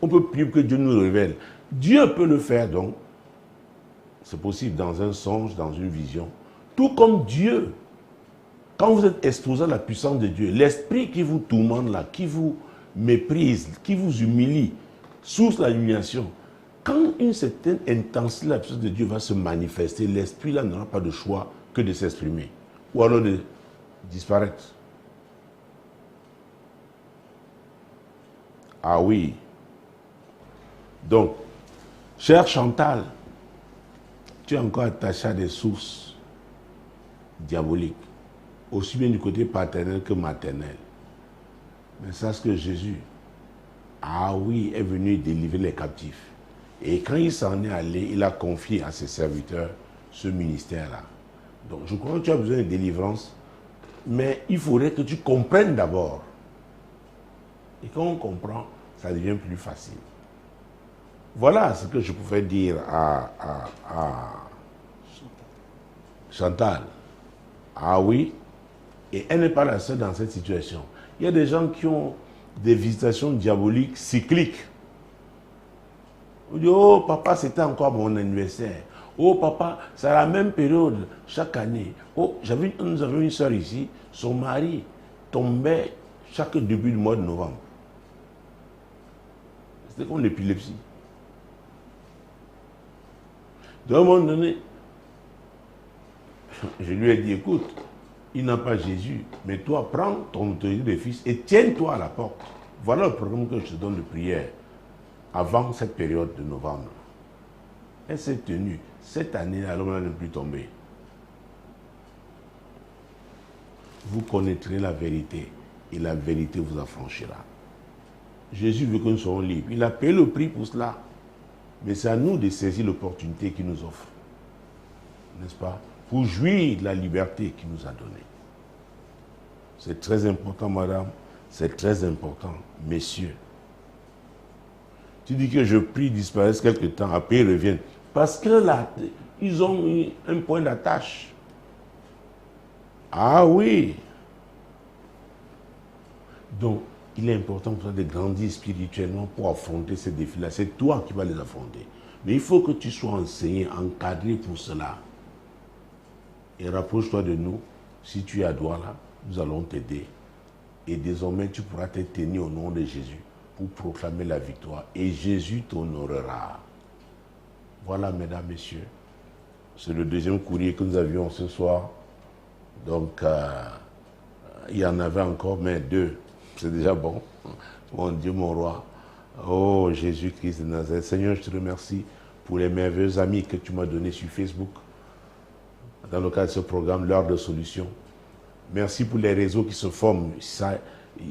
On peut prier que Dieu nous révèle. Dieu peut le faire donc. C'est possible dans un songe, dans une vision. Tout comme Dieu. Quand vous êtes exposé à la puissance de Dieu, l'esprit qui vous tourmente là, qui vous méprise, qui vous humilie, source la l'humiliation, quand une certaine intensité de la puissance de Dieu va se manifester, l'esprit là n'aura pas de choix que de s'exprimer. Ou alors de disparaître. Ah oui. Donc, cher Chantal, tu es encore attaché à des sources diaboliques, aussi bien du côté paternel que maternel. Mais sache que Jésus, ah oui, est venu délivrer les captifs. Et quand il s'en est allé, il a confié à ses serviteurs ce ministère-là. Donc je crois que tu as besoin de délivrance, mais il faudrait que tu comprennes d'abord. Et quand on comprend, ça devient plus facile. Voilà ce que je pouvais dire à Chantal. Ah oui, et elle n'est pas la seule dans cette situation. Il y a des gens qui ont des visitations diaboliques cycliques. On dit, oh papa, c'était encore mon anniversaire. Oh papa, c'est à la même période chaque année. Oh, nous avions une soeur ici, son mari tombait chaque début du mois de novembre. C'était comme l'épilepsie. À un moment donné, je lui ai dit, écoute, il n'a pas Jésus, mais toi, prends ton autorité de fils et tiens-toi à la porte. Voilà le programme que je te donne de prière avant cette période de novembre. Elle s'est tenue. Cette année-là, l'homme n'est plus tombé. Vous connaîtrez la vérité et la vérité vous affranchira. Jésus veut que nous soyons libres. Il a payé le prix pour cela. Mais c'est à nous de saisir l'opportunité qu'il nous offre. N'est-ce pas? Pour jouir de la liberté qu'il nous a donnée. C'est très important, madame. C'est très important, messieurs. Tu dis que je prie, disparaissent quelque temps, après ils reviennent. Parce que là, ils ont un point d'attache. Ah oui. Donc, il est important pour toi de grandir spirituellement pour affronter ces défis-là. C'est toi qui vas les affronter. Mais il faut que tu sois enseigné, encadré pour cela. Et rapproche-toi de nous. Si tu es à Douala, nous allons t'aider. Et désormais, tu pourras te tenir au nom de Jésus pour proclamer la victoire. Et Jésus t'honorera. Voilà, mesdames, messieurs. C'est le deuxième courrier que nous avions ce soir. Donc, il y en avait encore, mais 2. C'est déjà bon. Mon Dieu, mon roi. Oh, Jésus-Christ de Nazareth. Seigneur, je te remercie pour les merveilleux amis que tu m'as donnés sur Facebook. Dans le cadre de ce programme, l'heure de solution. Merci pour les réseaux qui se forment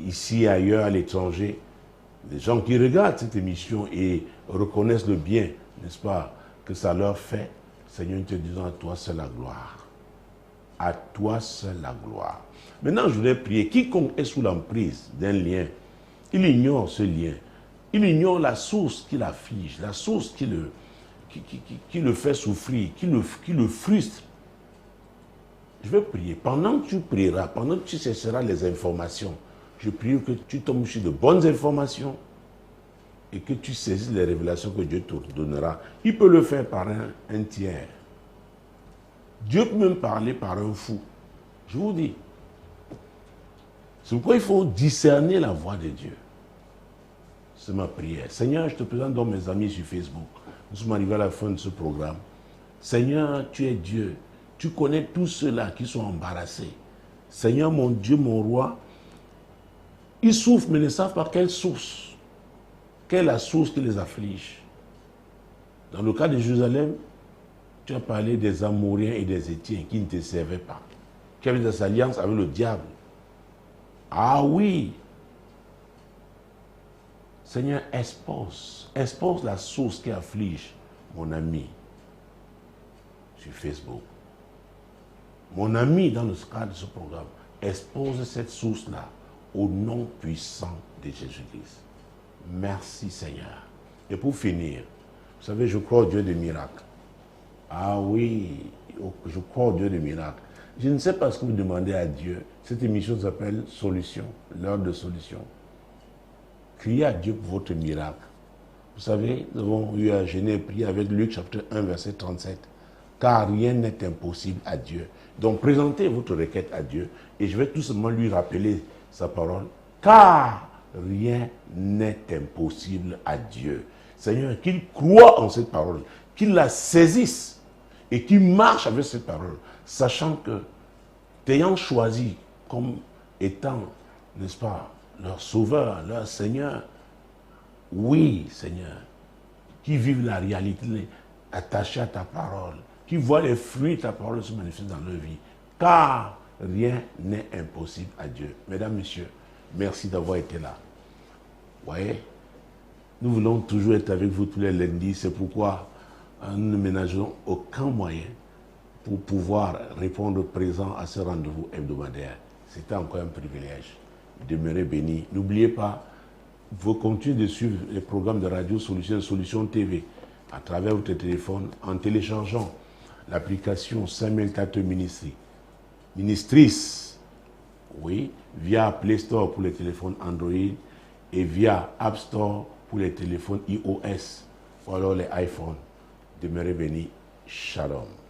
ici et ailleurs, à l'étranger. Les gens qui regardent cette émission et reconnaissent le bien, n'est-ce pas, que ça leur fait. Seigneur, nous te disons à toi seul la gloire. À toi seul la gloire. Maintenant, je voudrais prier. Quiconque est sous l'emprise d'un lien, il ignore ce lien. Il ignore la source qui l'afflige, la source qui le fait souffrir, qui le frustre. Je vais prier. Pendant que tu prieras, pendant que tu chercheras les informations, je prie que tu tombes sur de bonnes informations et que tu saisisses les révélations que Dieu te donnera. Il peut le faire par un tiers. Dieu peut même parler par un fou. Je vous dis. C'est pourquoi il faut discerner la voix de Dieu. C'est ma prière. Seigneur, je te présente donc mes amis sur Facebook. Nous sommes arrivés à la fin de ce programme. Seigneur, tu es Dieu. Tu connais tous ceux-là qui sont embarrassés. Seigneur, mon Dieu, mon roi, ils souffrent, mais ne savent pas quelle source. Quelle est la source qui les afflige. Dans le cas de Jérusalem, tu as parlé des Amoréens et des Étiens qui ne te servaient pas. Qui avaient des alliances avec le diable. Ah oui. Seigneur, expose la source qui afflige mon ami sur Facebook. Mon ami, dans le cadre de ce programme, expose cette source-là au nom puissant de Jésus-Christ. Merci Seigneur. Et pour finir, vous savez, je crois au Dieu des miracles. Ah oui, je crois au Dieu des miracles. Je ne sais pas ce que vous demandez à Dieu. Cette émission s'appelle Solution, l'heure de solution. Criez à Dieu pour votre miracle. Vous savez, nous avons eu à jeûner et prier avec Luc chapitre 1, verset 37. Car rien n'est impossible à Dieu. Donc présentez votre requête à Dieu et je vais tout simplement lui rappeler sa parole. Car rien n'est impossible à Dieu. Seigneur, qu'il croit en cette parole, qu'il la saisisse et qu'il marche avec cette parole, sachant que t'ayant choisi comme étant, n'est-ce pas, leur sauveur, leur Seigneur, oui, Seigneur, qui vivent la réalité attachée à ta parole, qui voient les fruits de ta parole se manifester dans leur vie, car rien n'est impossible à Dieu. Mesdames, Messieurs, merci d'avoir été là. Vous voyez, nous voulons toujours être avec vous tous les lundis, c'est pourquoi nous ne ménageons aucun moyen pour pouvoir répondre présent à ce rendez-vous hebdomadaire. C'était encore un privilège. Demeurez bénis. N'oubliez pas, vous continuez de suivre les programmes de Radio Solution TV à travers votre téléphone en téléchargeant l'application Samuel Tate Ministries, oui, via Play Store pour les téléphones Android et via App Store pour les téléphones iOS ou alors les iPhones. Demeurez bénis. Shalom.